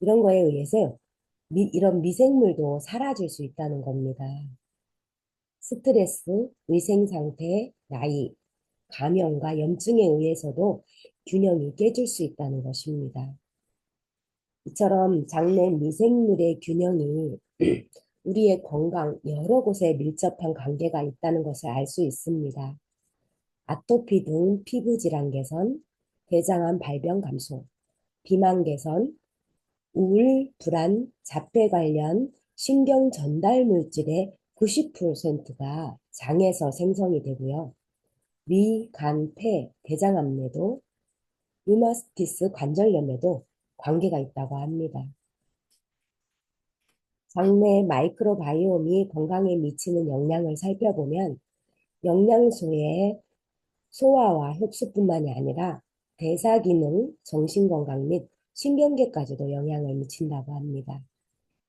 이런 거에 의해서 이런 미생물도 사라질 수 있다는 겁니다. 스트레스, 위생상태, 나이, 감염과 염증에 의해서도 균형이 깨질 수 있다는 것입니다. 이처럼 장내 미생물의 균형이 우리의 건강 여러 곳에 밀접한 관계가 있다는 것을 알 수 있습니다. 아토피 등 피부 질환 개선, 대장암 발병 감소, 비만 개선, 우울, 불안, 자폐 관련 신경 전달 물질의 90%가 장에서 생성이 되고요. 위, 간, 폐, 대장암에도 류마티스 관절염에도 관계가 있다고 합니다. 장내 마이크로바이옴이 건강에 미치는 영향을 살펴보면 영양소의 소화와 흡수뿐만이 아니라 대사 기능, 정신 건강 및 신경계까지도 영향을 미친다고 합니다.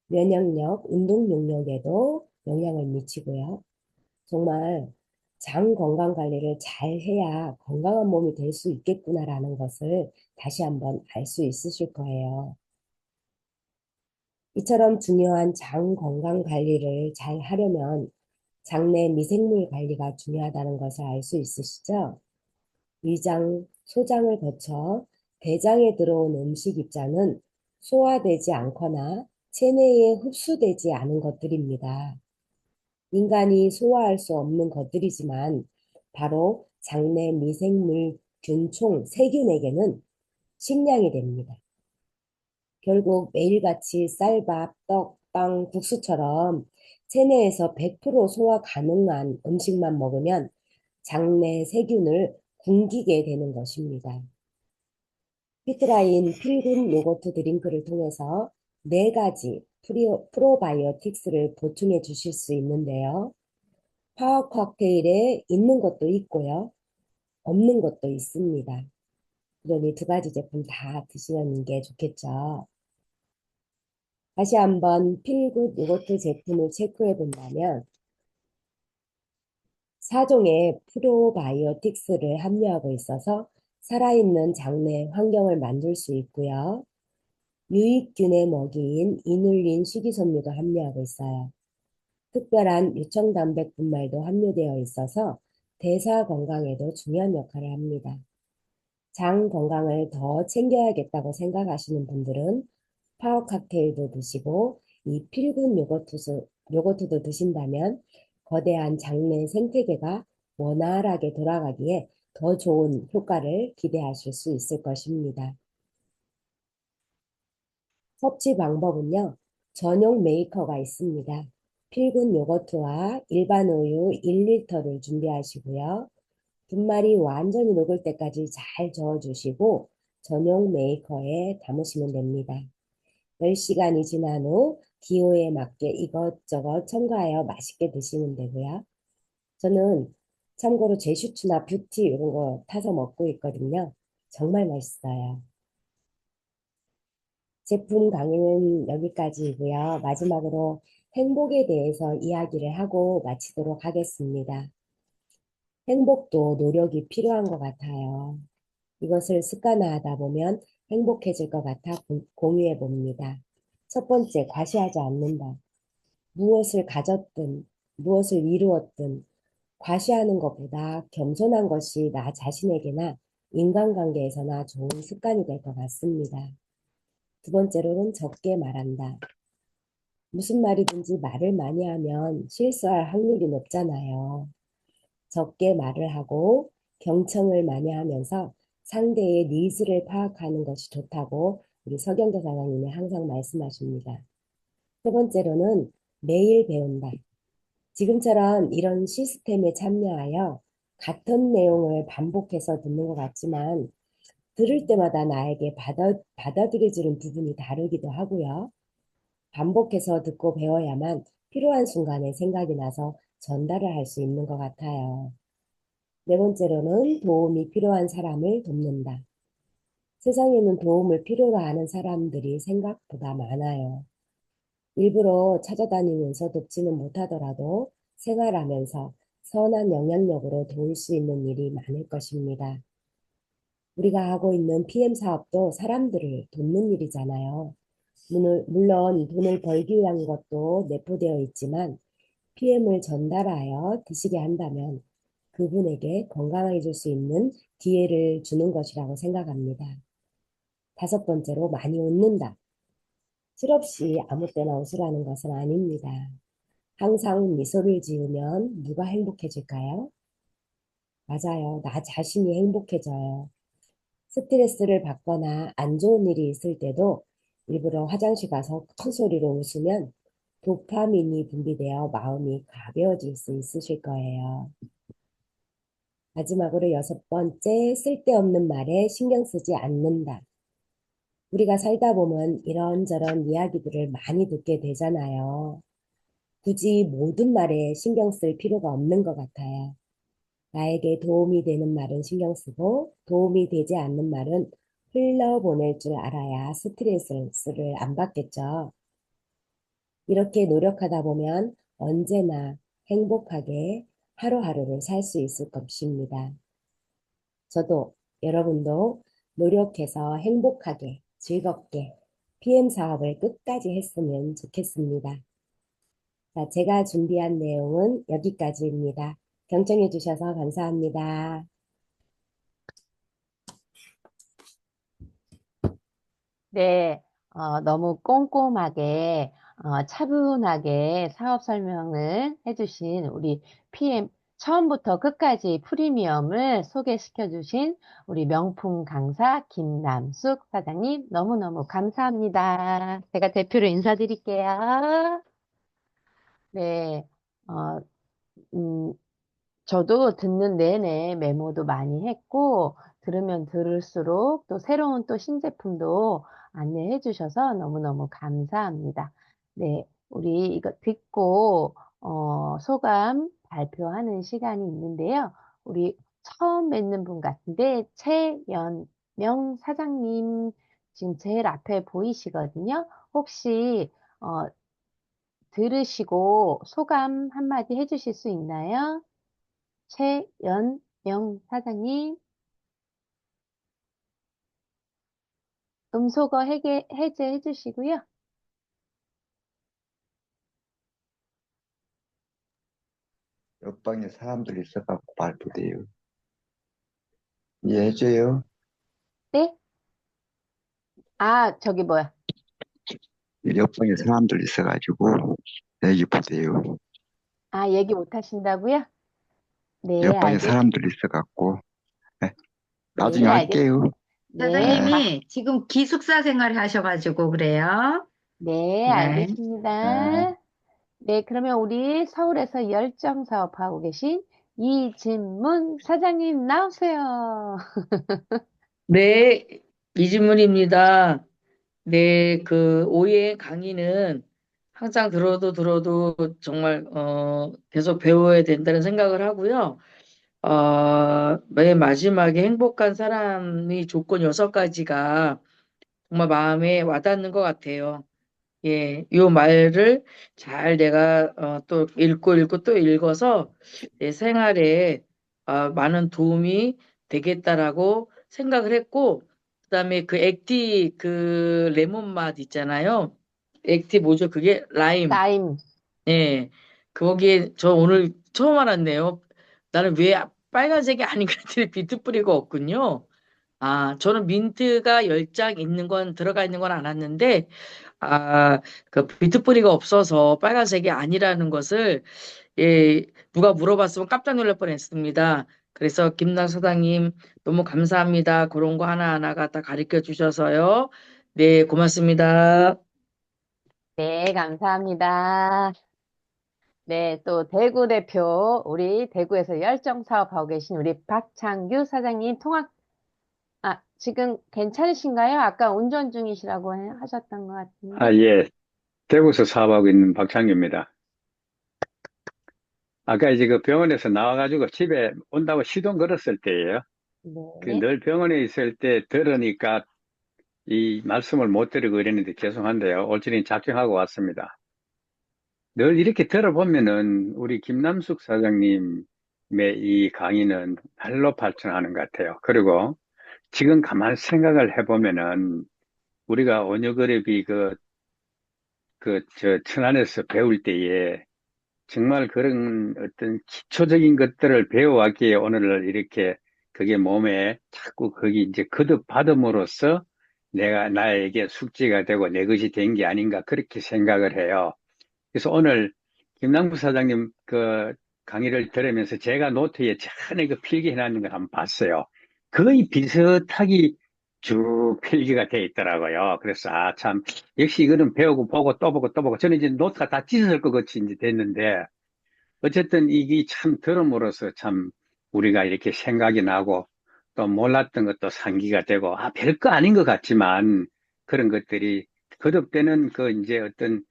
면역력, 운동 능력에도 영향을 미치고요. 정말 장 건강 관리를 잘 해야 건강한 몸이 될 수 있겠구나라는 것을 다시 한번 알 수 있으실 거예요. 이처럼 중요한 장 건강 관리를 잘 하려면 장내 미생물 관리가 중요하다는 것을 알 수 있으시죠? 위장, 소장을 거쳐 대장에 들어온 음식 입자는 소화되지 않거나 체내에 흡수되지 않은 것들입니다. 인간이 소화할 수 없는 것들이지만 바로 장내 미생물 균총 세균에게는 식량이 됩니다. 결국 매일같이 쌀밥, 떡, 빵, 국수처럼 체내에서 100% 소화 가능한 음식만 먹으면 장내 세균을 굶기게 되는 것입니다. 피트라인 필름 요거트 드링크를 통해서 4가지 프로바이오틱스를 보충해 주실 수 있는데요. 파워 칵테일에 있는 것도 있고요. 없는 것도 있습니다. 그러니 2가지 제품 다 드시는 게 좋겠죠. 다시 한번 필굿 요거트 제품을 체크해 본다면 4종의 프로바이오틱스를 함유하고 있어서 살아있는 장내 환경을 만들 수 있고요. 유익균의 먹이인 이눌린 식이섬유도 함유하고 있어요. 특별한 유청단백 분말도 함유되어 있어서 대사 건강에도 중요한 역할을 합니다. 장 건강을 더 챙겨야겠다고 생각하시는 분들은 파워 칵테일도 드시고 이 필분 요거트도 드신다면 거대한 장내 생태계가 원활하게 돌아가기에 더 좋은 효과를 기대하실 수 있을 것입니다. 섭취 방법은요. 전용 메이커가 있습니다. 필분 요거트와 일반 우유 1리터를 준비하시고요. 분말이 완전히 녹을 때까지 잘 저어주시고 전용 메이커에 담으시면 됩니다. 10시간이 지난 후 기호에 맞게 이것저것 첨가하여 맛있게 드시면 되고요. 저는 참고로 제슈추나 뷰티 이런 거 타서 먹고 있거든요. 정말 맛있어요. 제품 강의는 여기까지이고요. 마지막으로 행복에 대해서 이야기를 하고 마치도록 하겠습니다. 행복도 노력이 필요한 것 같아요. 이것을 습관화하다 보면 행복해질 것 같아 공유해 봅니다. 첫 번째, 과시하지 않는다. 무엇을 가졌든, 무엇을 이루었든, 과시하는 것보다 겸손한 것이 나 자신에게나 인간관계에서나 좋은 습관이 될 것 같습니다. 2번째로는 적게 말한다. 무슨 말이든지 말을 많이 하면 실수할 확률이 높잖아요. 적게 말을 하고 경청을 많이 하면서 상대의 니즈를 파악하는 것이 좋다고 우리 서경자 사장님이 항상 말씀하십니다. 3번째로는 매일 배운다. 지금처럼 이런 시스템에 참여하여 같은 내용을 반복해서 듣는 것 같지만 들을 때마다 나에게 받아들여지는 부분이 다르기도 하고요. 반복해서 듣고 배워야만 필요한 순간에 생각이 나서 전달을 할 수 있는 것 같아요. 4번째로는 도움이 필요한 사람을 돕는다. 세상에는 도움을 필요로 하는 사람들이 생각보다 많아요. 일부러 찾아다니면서 돕지는 못하더라도 생활하면서 선한 영향력으로 도울 수 있는 일이 많을 것입니다. 우리가 하고 있는 PM 사업도 사람들을 돕는 일이잖아요. 물론 돈을 벌기 위한 것도 내포되어 있지만 PM을 전달하여 드시게 한다면 그분에게 건강해질 수 있는 기회를 주는 것이라고 생각합니다. 5번째로 많이 웃는다. 실없이 아무 때나 웃으라는 것은 아닙니다. 항상 미소를 지으면 누가 행복해질까요? 맞아요. 나 자신이 행복해져요. 스트레스를 받거나 안 좋은 일이 있을 때도 일부러 화장실 가서 큰 소리로 웃으면 도파민이 분비되어 마음이 가벼워질 수 있으실 거예요. 마지막으로 여섯 번째, 쓸데없는 말에 신경 쓰지 않는다. 우리가 살다 보면 이런저런 이야기들을 많이 듣게 되잖아요. 굳이 모든 말에 신경 쓸 필요가 없는 것 같아요. 나에게 도움이 되는 말은 신경 쓰고 도움이 되지 않는 말은 흘려보낼 줄 알아야 스트레스를 안 받겠죠. 이렇게 노력하다 보면 언제나 행복하게 하루하루를 살 수 있을 것입니다. 저도 여러분도 노력해서 행복하게 즐겁게 PM 사업을 끝까지 했으면 좋겠습니다. 자, 제가 준비한 내용은 여기까지입니다. 경청해 주셔서 감사합니다. 네, 너무 꼼꼼하게, 차분하게 사업 설명을 해주신 우리 PM, 처음부터 끝까지 프리미엄을 소개시켜 주신 우리 명품 강사 김남숙 사장님 너무너무 감사합니다. 제가 대표로 인사드릴게요. 네, 어, 음, 저도 듣는 내내 메모도 많이 했고, 들으면 들을수록 또 새로운 또 신제품도 안내해 주셔서 너무너무 감사합니다. 네, 우리 이거 듣고, 소감 발표하는 시간이 있는데요. 우리 처음 뵙는 분 같은데, 최연명 사장님 지금 제일 앞에 보이시거든요. 혹시, 어, 들으시고 소감 한마디 해주실 수 있나요? 최연명 사장님, 음소거 해제해 주시고요. 옆방에 사람들이 있어갖고 발표돼요. 이해해줘요. 네? 아, 저기 뭐야. 옆방에 사람들이 있어가지고 얘기 보세요. 아, 얘기 못 하신다고요? 네, 옆방에 사람들이 있어갖고 네, 나중에 네, 할게요. 네, 네, 사장님이 지금 기숙사 생활을 하셔가지고 그래요. 네, 네. 네. 알겠습니다. 네, 그러면 우리 서울에서 열정 사업하고 계신 이진문 사장님 나오세요. 네, 이진문입니다. 네, 그 오예 강의는 항상 들어도 정말 계속 배워야 된다는 생각을 하고요. 맨 마지막에 행복한 사람이 조건 6가지가 정말 마음에 와닿는 것 같아요. 예, 요 말을 잘 내가 또 읽고 또 읽어서 내 생활에 많은 도움이 되겠다라고 생각을 했고, 그다음에 그 액티 그 레몬 맛 있잖아요. 액티 뭐죠? 그게 라임. 나임. 예, 거기에 저 오늘 처음 알았네요. 나는 왜 빨간색이 아닌 것들이 비트 뿌리가 없군요. 저는 민트가 10장 있는 건 들어가 있는 건 알았는데, 그 비트뿌리가 없어서 빨간색이 아니라는 것을, 예, 누가 물어봤으면 깜짝 놀랄 뻔했습니다. 그래서 김남 사장님 너무 감사합니다. 그런 거 하나하나가 다 가르쳐 주셔서요. 네, 고맙습니다. 네, 감사합니다. 네, 또 대구 대표, 우리 대구에서 열정 사업하고 계신 우리 박창규 사장님 지금 괜찮으신가요? 아까 운전 중이시라고 하셨던 것 같은데. 예. 대구에서 사업하고 있는 박창규입니다. 아까 이제 그 병원에서 나와가지고 집에 온다고 시동 걸었을 때예요. 그 네, 늘 병원에 있을 때 들으니까 이 말씀을 못 드리고 이랬는데 죄송한데요. 올전히 작정하고 왔습니다. 늘 이렇게 들어보면은 우리 김남숙 사장님의 이 강의는 날로 발전하는 것 같아요. 그리고 지금 가만 생각을 해보면은 우리가 언어그룹이 천안에서 배울 때에 정말 그런 어떤 기초적인 것들을 배워왔기에 오늘날 이렇게 그게 몸에 자꾸 거기 이제 거듭받음으로써 나에게 숙제가 되고 내 것이 된 게 아닌가 그렇게 생각을 해요. 그래서 오늘 김남구 사장님 그 강의를 들으면서 제가 노트에 전에 그 필기해놨는 걸 한번 봤어요. 거의 비슷하게 쭉 필기가 돼 있더라고요. 그래서, 아, 참, 역시 이거는 배우고 보고 또 보고 또 보고, 저는 이제 노트가 다 찢어질 것 같이 이제 됐는데, 어쨌든 이게 참 들음으로써 참 우리가 이렇게 생각이 나고, 또 몰랐던 것도 상기가 되고, 아, 별거 아닌 것 같지만, 그런 것들이 거듭되는 그 이제 어떤,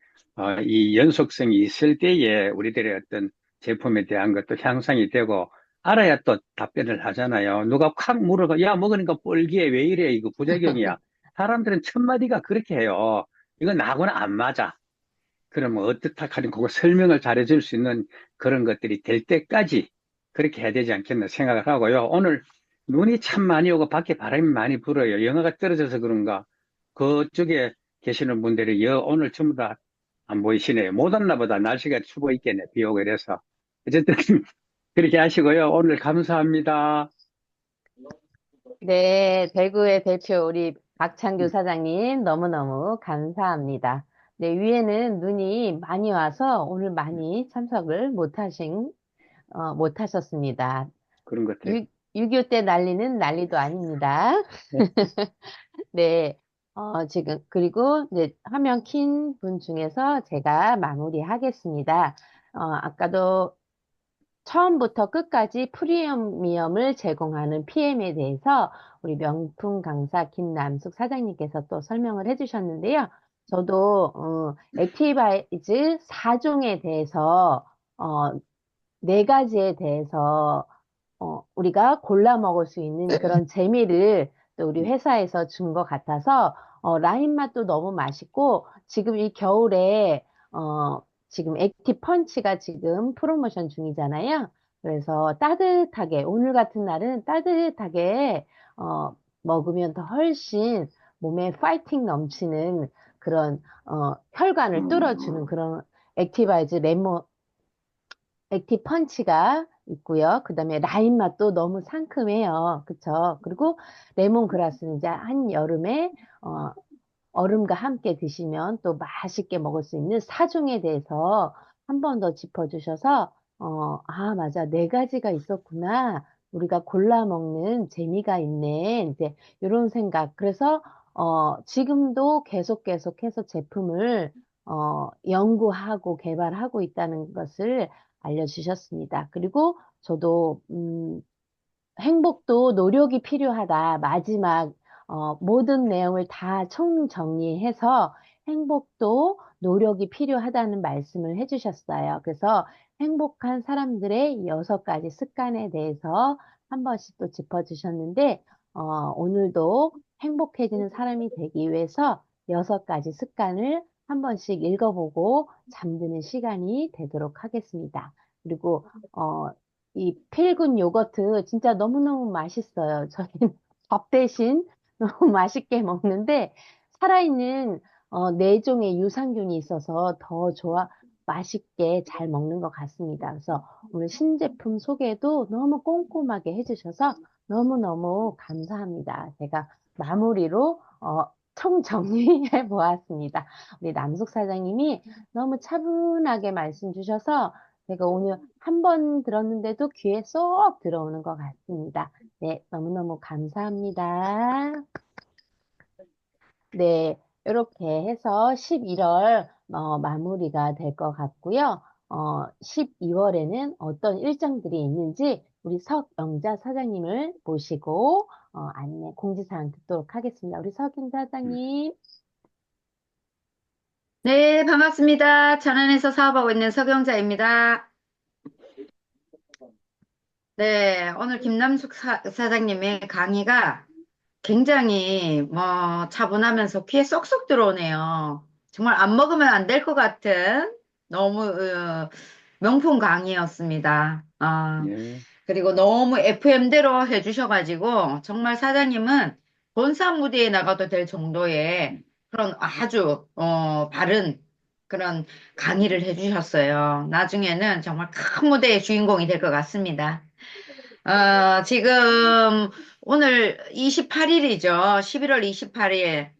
이 연속성이 있을 때에 우리들의 어떤 제품에 대한 것도 향상이 되고, 알아야 또 답변을 하잖아요. 누가 콱 물어가, 야, 먹으니까 뻘기에 왜 이래? 이거 부작용이야. 사람들은 첫 마디가 그렇게 해요. 이거 나하고는 안 맞아. 그러면 어떻다 하는 그거 설명을 잘해줄 수 있는 그런 것들이 될 때까지 그렇게 해야 되지 않겠나 생각을 하고요. 오늘 눈이 참 많이 오고 밖에 바람이 많이 불어요. 영하가 떨어져서 그런가. 그쪽에 계시는 분들이 오늘 전부 다 안 보이시네요. 못 왔나 보다. 날씨가 추워 있겠네. 비 오고 이래서. 어쨌든 그렇게 하시고요. 오늘 감사합니다. 네, 대구의 대표 우리 박창규 사장님 너무너무 감사합니다. 네, 위에는 눈이 많이 와서 오늘 많이 참석을 못하셨습니다. 그런 것 같아요. 6.25 때 난리는 난리도 아닙니다. 네, 지금, 그리고 이제 화면 킨 분 중에서 제가 마무리하겠습니다. 아까도 처음부터 끝까지 프리미엄을 제공하는 PM에 대해서 우리 명품 강사 김남숙 사장님께서 또 설명을 해주셨는데요. 저도 액티바이즈 4종에 대해서 네 가지에 대해서 우리가 골라 먹을 수 있는 그런 재미를 또 우리 회사에서 준 것 같아서 라임 맛도 너무 맛있고 지금 이 겨울에 지금 액티 펀치가 지금 프로모션 중이잖아요. 그래서 따뜻하게 오늘 같은 날은 따뜻하게 먹으면 더 훨씬 몸에 파이팅 넘치는 그런 혈관을 뚫어주는 그런 액티바이즈 레몬 액티 펀치가 있고요. 그 다음에 라임 맛도 너무 상큼해요. 그쵸? 그리고 레몬그라스는 이제 한여름에 얼음과 함께 드시면 또 맛있게 먹을 수 있는 사중에 대해서 한 번 더 짚어주셔서 아, 맞아. 네 가지가 있었구나. 우리가 골라 먹는 재미가 있네. 이제 이런 생각. 그래서 지금도 계속해서 제품을 연구하고 개발하고 있다는 것을 알려주셨습니다. 그리고 저도 행복도 노력이 필요하다. 마지막 모든 내용을 다 총정리해서 행복도 노력이 필요하다는 말씀을 해주셨어요. 그래서 행복한 사람들의 6가지 습관에 대해서 한 번씩 또 짚어주셨는데 오늘도 행복해지는 사람이 되기 위해서 6가지 습관을 한 번씩 읽어보고 잠드는 시간이 되도록 하겠습니다. 그리고 이 필군 요거트 진짜 너무너무 맛있어요. 저희는 밥 대신 너무 맛있게 먹는데 살아있는 4종의 유산균이 있어서 더 맛있게 잘 먹는 것 같습니다. 그래서 오늘 신제품 소개도 너무 꼼꼼하게 해주셔서 너무너무 감사합니다. 제가 마무리로 총정리해 보았습니다. 우리 남숙 사장님이 너무 차분하게 말씀 주셔서 제가 오늘 한 번 들었는데도 귀에 쏙 들어오는 것 같습니다. 네, 너무너무 감사합니다. 네, 이렇게 해서 11월 마무리가 될 것 같고요. 12월에는 어떤 일정들이 있는지 우리 석영자 사장님을 모시고 안내 공지사항 듣도록 하겠습니다. 우리 석영자 사장님. 네, 반갑습니다. 천안에서 사업하고 있는 석영자입니다. 네, 오늘 김남숙 사장님의 강의가 굉장히 차분하면서 귀에 쏙쏙 들어오네요. 정말 안 먹으면 안 될 것 같은 너무 명품 강의였습니다. 예. 그리고 너무 FM대로 해주셔가지고 정말 사장님은 본사 무대에 나가도 될 정도의 그런 아주 바른 그런 강의를 해주셨어요. 나중에는 정말 큰 무대의 주인공이 될 것 같습니다. 지금 오늘 28일이죠. 11월 28일.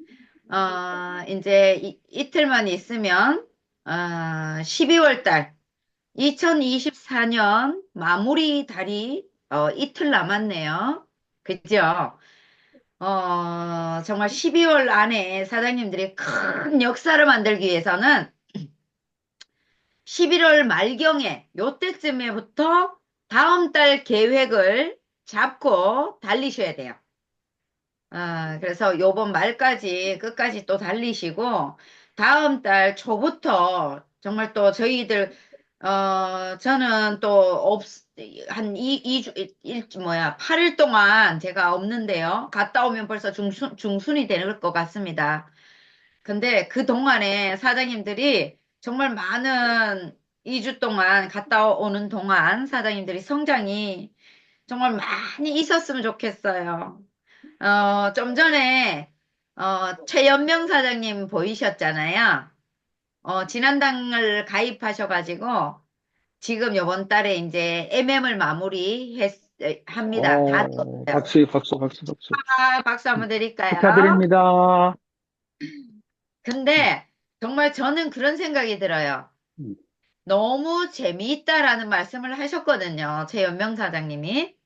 이제 이틀만 있으면 12월 달 2024년 마무리 달이 이틀 남았네요. 그죠? 정말 12월 안에 사장님들이 큰 역사를 만들기 위해서는 11월 말경에 요때쯤에부터 다음 달 계획을 잡고 달리셔야 돼요. 그래서 요번 말까지 끝까지 또 달리시고 다음 달 초부터 정말 또 저희들 저는 또 한 8일 동안 제가 없는데요. 갔다 오면 벌써 중순이 되는 것 같습니다. 근데 그 동안에 사장님들이 정말 많은 2주 동안 갔다 오는 동안 사장님들이 성장이 정말 많이 있었으면 좋겠어요. 좀 전에, 최연명 사장님 보이셨잖아요. 지난당을 가입하셔가지고, 지금 요번 달에 이제 MM을 합니다. 다 떴어요. 박수, 박수, 박수, 박수. 박수 한번 드릴까요? 축하드립니다. 근데 정말 저는 그런 생각이 들어요. 음, 너무 재미있다라는 말씀을 하셨거든요. 최연명 사장님이.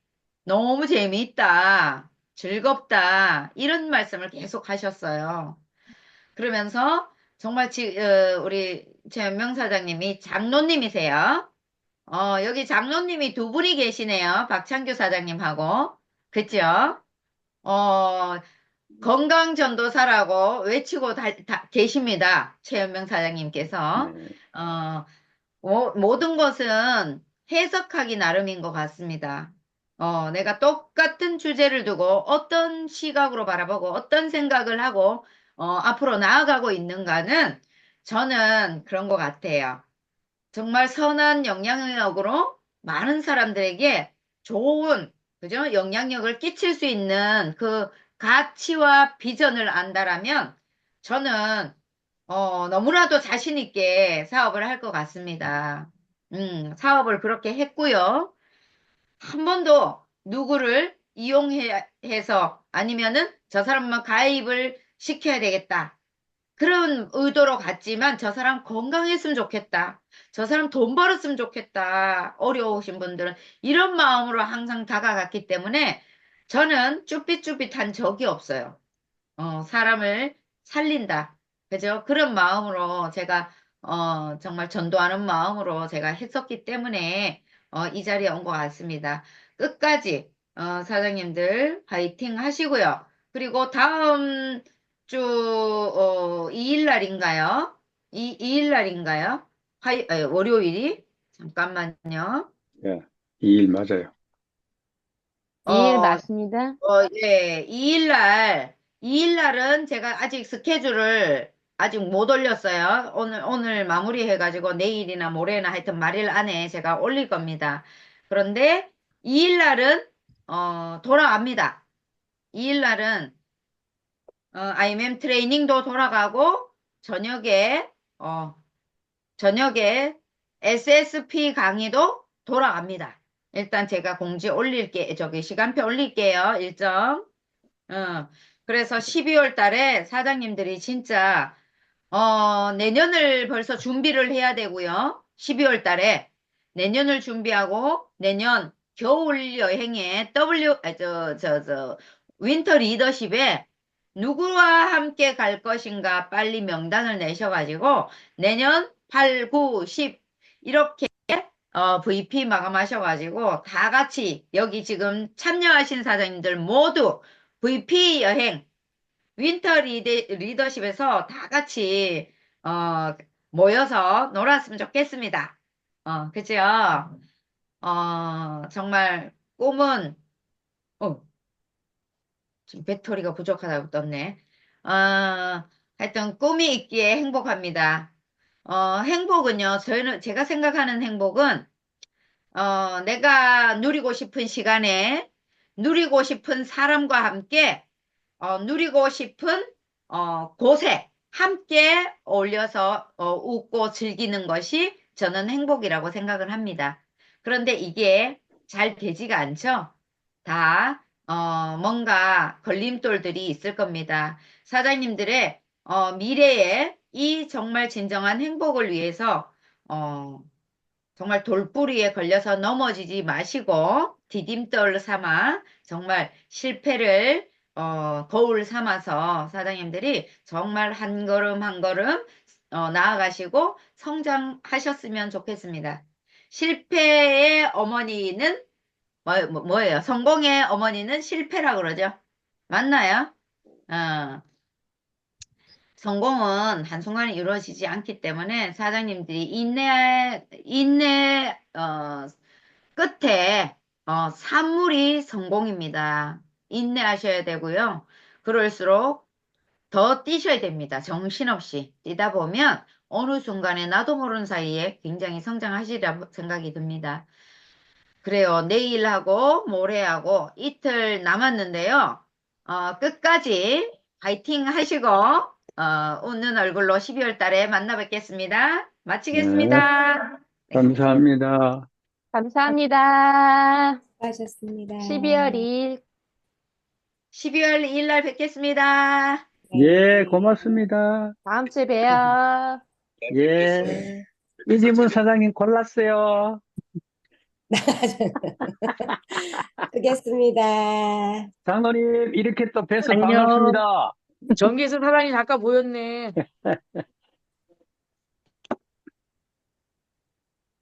너무 재미있다. 즐겁다. 이런 말씀을 계속 하셨어요. 그러면서 정말 우리 최연명 사장님이 장로님이세요. 여기 장로님이 두 분이 계시네요. 박창규 사장님하고. 그죠? 어, 건강전도사라고 외치고 계십니다. 최연명 사장님께서. 네. 모든 것은 해석하기 나름인 것 같습니다. 내가 똑같은 주제를 두고 어떤 시각으로 바라보고 어떤 생각을 하고 앞으로 나아가고 있는가는 저는 그런 것 같아요. 정말 선한 영향력으로 많은 사람들에게 좋은, 그죠? 영향력을 끼칠 수 있는 그 가치와 비전을 안다라면 저는 너무나도 자신 있게 사업을 할 것 같습니다. 사업을 그렇게 했고요. 한 번도 누구를 이용해서 아니면은 저 사람만 가입을 시켜야 되겠다. 그런 의도로 갔지만 저 사람 건강했으면 좋겠다. 저 사람 돈 벌었으면 좋겠다. 어려우신 분들은 이런 마음으로 항상 다가갔기 때문에 저는 쭈삣쭈삣한 적이 없어요. 사람을 살린다. 그죠? 그런 마음으로 제가, 정말 전도하는 마음으로 제가 했었기 때문에, 이 자리에 온 것 같습니다. 끝까지, 사장님들 화이팅 하시고요. 그리고 다음 주, 2일 날인가요? 2일 날인가요? 월요일이? 잠깐만요. 예, 2일 맞아요. 2일 어, 맞습니다. 예, 2일 날은 제가 아직 스케줄을 아직 못 올렸어요. 오늘 마무리해가지고 내일이나 모레나 하여튼 말일 안에 제가 올릴 겁니다. 그런데 2일 날은, 돌아갑니다. 2일 날은, IMM 트레이닝도 돌아가고, 저녁에, 어, 저녁에 SSP 강의도 돌아갑니다. 일단 제가 저기 시간표 올릴게요. 일정. 그래서 12월 달에 사장님들이 진짜, 내년을 벌써 준비를 해야 되고요. 12월 달에 내년을 준비하고 내년 겨울 여행에 윈터 리더십에 누구와 함께 갈 것인가 빨리 명단을 내셔가지고 내년 8, 9, 10 이렇게 VP 마감하셔가지고 다 같이 여기 지금 참여하신 사장님들 모두 VP 여행 윈터 리더십에서 다 같이 모여서 놀았으면 좋겠습니다. 그죠? 정말 꿈은 지금 배터리가 부족하다고 떴네. 하여튼 꿈이 있기에 행복합니다. 행복은요, 제가 생각하는 행복은 내가 누리고 싶은 시간에 누리고 싶은 사람과 함께 누리고 싶은 곳에 함께 어울려서 웃고 즐기는 것이 저는 행복이라고 생각을 합니다. 그런데 이게 잘 되지가 않죠? 다 뭔가 걸림돌들이 있을 겁니다. 사장님들의 미래에 이 정말 진정한 행복을 위해서 정말 돌부리에 걸려서 넘어지지 마시고 디딤돌 삼아 정말 실패를 거울 삼아서 사장님들이 정말 한 걸음 한 걸음 나아가시고 성장하셨으면 좋겠습니다. 실패의 어머니는 뭐예요? 성공의 어머니는 실패라 그러죠? 맞나요? 어, 성공은 한순간에 이루어지지 않기 때문에 사장님들이 인내, 끝에, 산물이 성공입니다. 인내하셔야 되고요. 그럴수록 더 뛰셔야 됩니다. 정신없이 뛰다 보면 어느 순간에 나도 모르는 사이에 굉장히 성장하시리라 생각이 듭니다. 그래요. 내일하고 모레하고 이틀 남았는데요. 끝까지 파이팅 하시고, 웃는 얼굴로 12월 달에 만나 뵙겠습니다. 네, 마치겠습니다. 네. 감사합니다. 감사합니다. 수고하셨습니다. 12월 2일 12월 2일 날 뵙겠습니다. 예, 고맙습니다. 다음 주에 봬요. 예, 이지문 사장님 골랐어요. 쓰겠습니다. 장로님, 이렇게 또 뵈서 안녕. 반갑습니다. 전기수 사장님 잠깐 보였네.